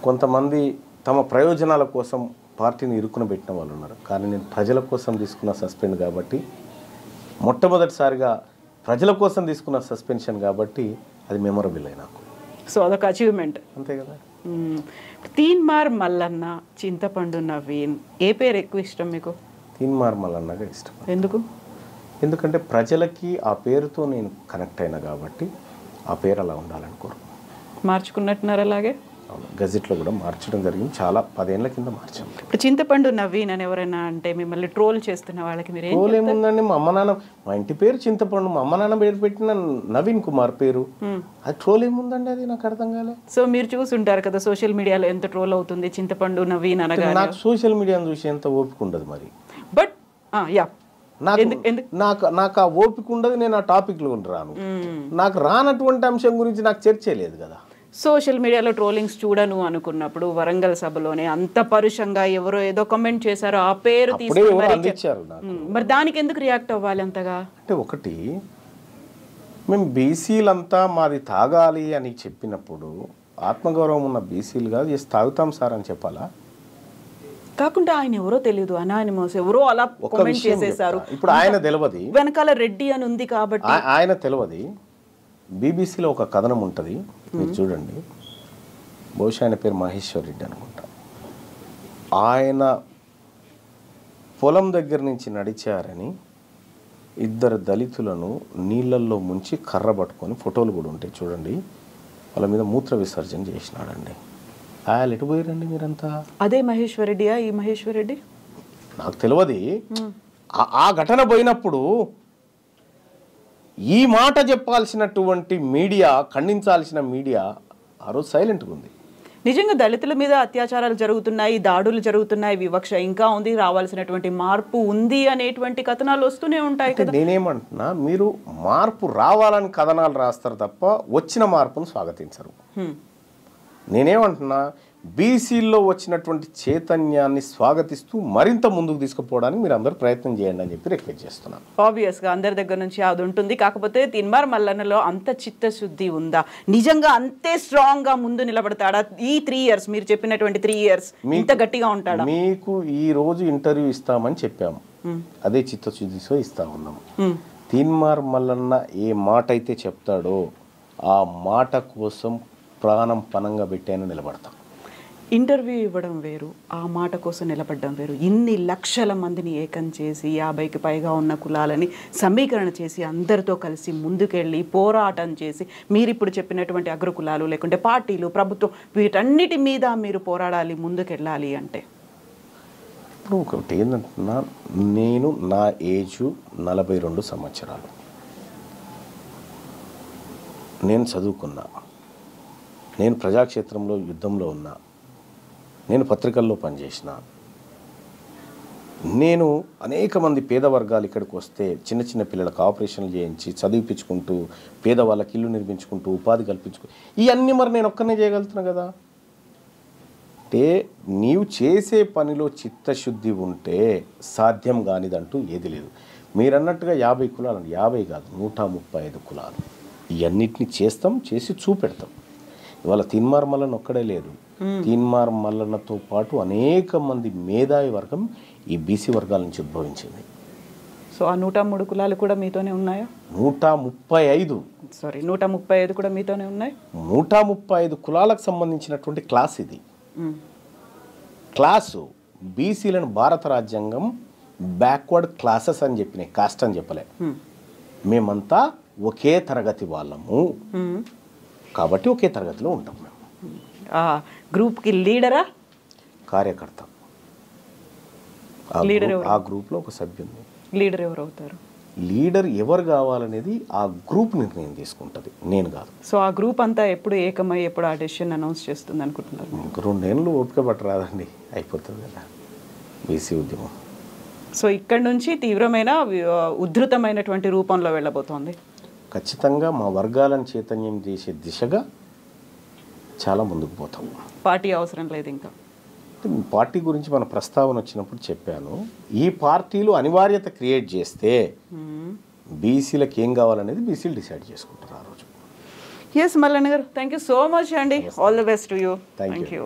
కొంతమంది తమ ప్రయోజనాల కోసం పార్టీని ఇరుక్కున పెట్టిన వాళ్ళు ఉన్నారు. కానీ నేను ప్రజల కోసం తీసుకున్న సస్పెండ్ కాబట్టి, మొట్టమొదటిసారిగా ప్రజల కోసం తీసుకున్న సస్పెన్షన్ కాబట్టి అది మెమొరబుల్ అయి నాకు. సో అదొక అచీవ్మెంట్ అంతే కదా. తీన్మార్ మల్లన్న, చింతపండు నవీన్, ఏ పేరు ఎక్కువ ఇష్టం మీకు? తీన్మార్ మల్లన్నగా ఇష్టం. ఎందుకు? ఎందుకంటే ప్రజలకి ఆ పేరుతో నేను కనెక్ట్ అయినా కాబట్టి ఆ పేరు అలా ఉండాలని కోరుకు. మార్చుకున్నట్టున్నారు అలాగే? గజెట్లో కూడా మార్చడం జరిగింది, చాలా 10 ఏళ్ల కింద మార్చాం. ఇప్పుడు చింతపండు నవీన్ అని ఎవరైనా అంటే మిమ్మల్ని ట్రోల్ చేస్తున్న వాళ్ళకి మీరు ట్రోల్ ఏముందండి? మా అమ్మ నాన్న, మా ఇంటి పేరు చింతపండు, మా అమ్మ నాన్న పేరు పెట్టిన నవీన్ కుమార్ పేరు, అది ట్రోల్ ఏముందండి? అది నాకు అర్థం కాలే. సో మీరు చూసుంటారు కదా సోషల్ మీడియాలో ఎంత ట్రోల్ అవుతుంది చింతపండు నవీన్ అనగా. నాకు సోషల్ మీడియాను చూసి ఎంత ఓపిక ఉండదు మరి. బట్ యా, నాకు ఆ ఓపిక ఉండదు, నేను ఆ టాపిక్లో రాను. నాకు రానటువంటి అంశం గురించి నాకు చర్చే లేదు కదా. సోషల్ మీడియాలో ట్రోలింగ్స్ చూడను అనుకున్నప్పుడు వరంగల్ సభలోనే అంత పరుషంగా ఎవరో ఏదో కామెంట్ చేశారో ఆ పేరు అందించారు. మరి దానికి ఎందుకు రియాక్ట్ అవ్వాలి అంతగా? అంటే ఒకటి, మేము బీసీలంతా మాది తాగాలి అని చెప్పినప్పుడు ఆత్మగౌరవం ఉన్న బీసీలు కాదు, చేసి తాగుతాం సార్ అని చెప్పాలా? కాకుండా ఆయన ఎవరో తెలియదు, అనానిమస్ ఎవరో అలా కామెంట్ చేసేసారు. ఇప్పుడు ఆయన తెలియదు, వెనకాల రెడ్డి అని ఉంది కాబట్టి ఆయన తెలియదు. బీబీసీలో ఒక కథనం ఉంటుంది, మీరు చూడండి. బహుశా ఆయన పేరు మహేశ్వర్ రెడ్డి అనుకుంటా. ఆయన పొలం దగ్గర నుంచి నడిచారని 2 దళితులను నీళ్ళల్లో ముంచి కర్ర పట్టుకొని, ఫోటోలు కూడా ఉంటాయి చూడండి, వాళ్ళ మీద మూత్ర విసర్జన చేసినాడండి. ఆయన ఎటు పోయారండి మీరంతా? అదే మహేశ్వర్ రెడ్డియా ఈ మహేశ్వర్ రెడ్డి? నాకు తెలియదు. ఆ ఘటన పోయినప్పుడు ఈ మాట చెప్పాల్సినటువంటి మీడియా, ఖండించాల్సిన మీడియా ఆ రోజు సైలెంట్గా ఉంది. నిజంగా దళితుల మీద అత్యాచారాలు జరుగుతున్నాయి, దాడులు జరుగుతున్నాయి, వివక్ష ఇంకా ఉంది, రావాల్సినటువంటి మార్పు ఉంది అనేటువంటి కథనాలు వస్తూనే ఉంటాయి కదా. నేనేమంటున్నా, మీరు మార్పు రావాలని కథనాలు రాస్తారు తప్ప వచ్చిన మార్పును స్వాగతించరు. నేనేమంటున్నా, బీసీల్లో వచ్చినటువంటి చైతన్యాన్ని స్వాగతిస్తూ మరింత ముందుకు తీసుకుపోవడానికి మీరు అందరూ ప్రయత్నం చేయండి అని చెప్పి రిక్వెస్ట్ చేస్తున్నాను. ఆబ్వియస్గా అందరి దగ్గర నుంచి అది ఉంటుంది. కాకపోతే తీన్మార్ మల్లన్నలో అంత చిత్తశుద్ధి ఉందా? నిజంగా అంతే స్ట్రాంగ్గా ముందు నిలబడతాడా? ఈ 3 years మీరు చెప్పినటువంటి 3 years ఇంత గట్టిగా ఉంటాడా? మీకు ఈ రోజు ఇంటర్వ్యూ ఇస్తామని చెప్పాము, అదే చిత్తశుద్ధితో ఇస్తా ఉన్నాము. తీన్మార్ మల్లన్న ఏ మాట అయితే చెప్తాడో ఆ మాట కోసం ప్రాణం పనంగా పెట్టాను, నిలబడతాం. ఇంటర్వ్యూ ఇవ్వడం వేరు, ఆ మాట కోసం నిలబడడం వేరు. ఇన్ని లక్షల మందిని ఏకం చేసి 50కి పైగా ఉన్న కులాలని సమీకరణ చేసి అందరితో కలిసి ముందుకెళ్ళి పోరాటం చేసి మీరు ఇప్పుడు చెప్పినటువంటి అగ్రకులాలు లేకుంటే పార్టీలు, ప్రభుత్వం, వీటన్నిటి మీద మీరు పోరాడాలి, ముందుకెళ్ళాలి అంటే ఇప్పుడు ఒకటి ఏంటంటున్నా, నేను నా ఏజు 42 సంవత్సరాలు, నేను చదువుకున్నా, నేను ప్రజాక్షేత్రంలో యుద్ధంలో ఉన్నా, నేను పత్రికల్లో పనిచేసిన, నేను అనేక మంది పేద వర్గాలు ఇక్కడికి వస్తే చిన్న చిన్న పిల్లలకు ఆపరేషన్లు చేయించి చదివిపించుకుంటూ, పేదవాళ్ళకి ఇల్లు నిర్మించుకుంటూ, ఉపాధి కల్పించుకుంటూ, ఇవన్నీ మరి నేను ఒక్కనే చేయగలుగుతున్నా కదా. అంటే నీవు చేసే పనిలో చిత్తశుద్ధి ఉంటే సాధ్యం కానిదంటూ ఏది లేదు. మీరన్నట్టుగా 50 కులాలు, 50 కాదు 135 కులాలు, ఇవన్నిటిని చేస్తాం, చేసి చూపెడతాం. ఇవాళ తీన్మార్ మల్లన్న ఒక్కడే లేదు, తీన్మార్ మల్లన్నతో పాటు అనేక మంది మేధావి వర్గం ఈ బీసీ వర్గాల నుంచి ఉద్భవించింది. సో ఆ 103 కులాలు కూడా మీతోనే ఉన్నాయా? 135 కూడా మీతోనే ఉన్నాయి. 135 కులాలకు సంబంధించినటువంటి క్లాస్ ఇది. క్లాసు బీసీలను భారత రాజ్యాంగం బ్యాక్వర్డ్ క్లాసెస్ అని చెప్పినాయి, కాస్ట్ అని చెప్పలే. మేమంతా ఒకే తరగతి వాళ్ళము కాబట్టి ఒకే తరగతిలో ఉంటాం. మేము గ్రూప్కి లీడరా, కార్యకర్త, ఆ గ్రూప్లో ఒక సభ్యుని. లీడర్ ఎవరు అవుతారు? లీడర్ ఎవరు కావాలనేది ఆ గ్రూప్ నిర్ణయం తీసుకుంటుంది, నేను కాదు. సో ఆ గ్రూప్ అంతా ఎప్పుడు ఏకమై ఎప్పుడు ఆ డెసిషన్ అనౌన్స్ చేస్తుంది అనుకుంటున్నారు? 2 ఏళ్ళు ఓపిక పట్టరాదండి, అయిపోతుంది కదా బీసీ ఉద్యమం. సో ఇక్కడ నుంచి తీవ్రమైన ఉధృతమైనటువంటి రూపంలో వెళ్ళబోతోంది. ఖచ్చితంగా మా వర్గాలను చైతన్యం చేసే దిశగా చాలా ముందుకు పోతాం. పార్టీ అవసరం లేదు ఇంకా. పార్టీ గురించి మన ప్రస్తావన వచ్చినప్పుడు చెప్పాను, ఈ పార్టీలు అనివార్యత క్రియేట్ చేస్తే బీసీలకు ఏం కావాలనేది బీసీలు డిసైడ్ చేసుకుంటారు ఆ రోజు. Yes Mallanna garu, thank you so much అండి. All the best to you. Thank you.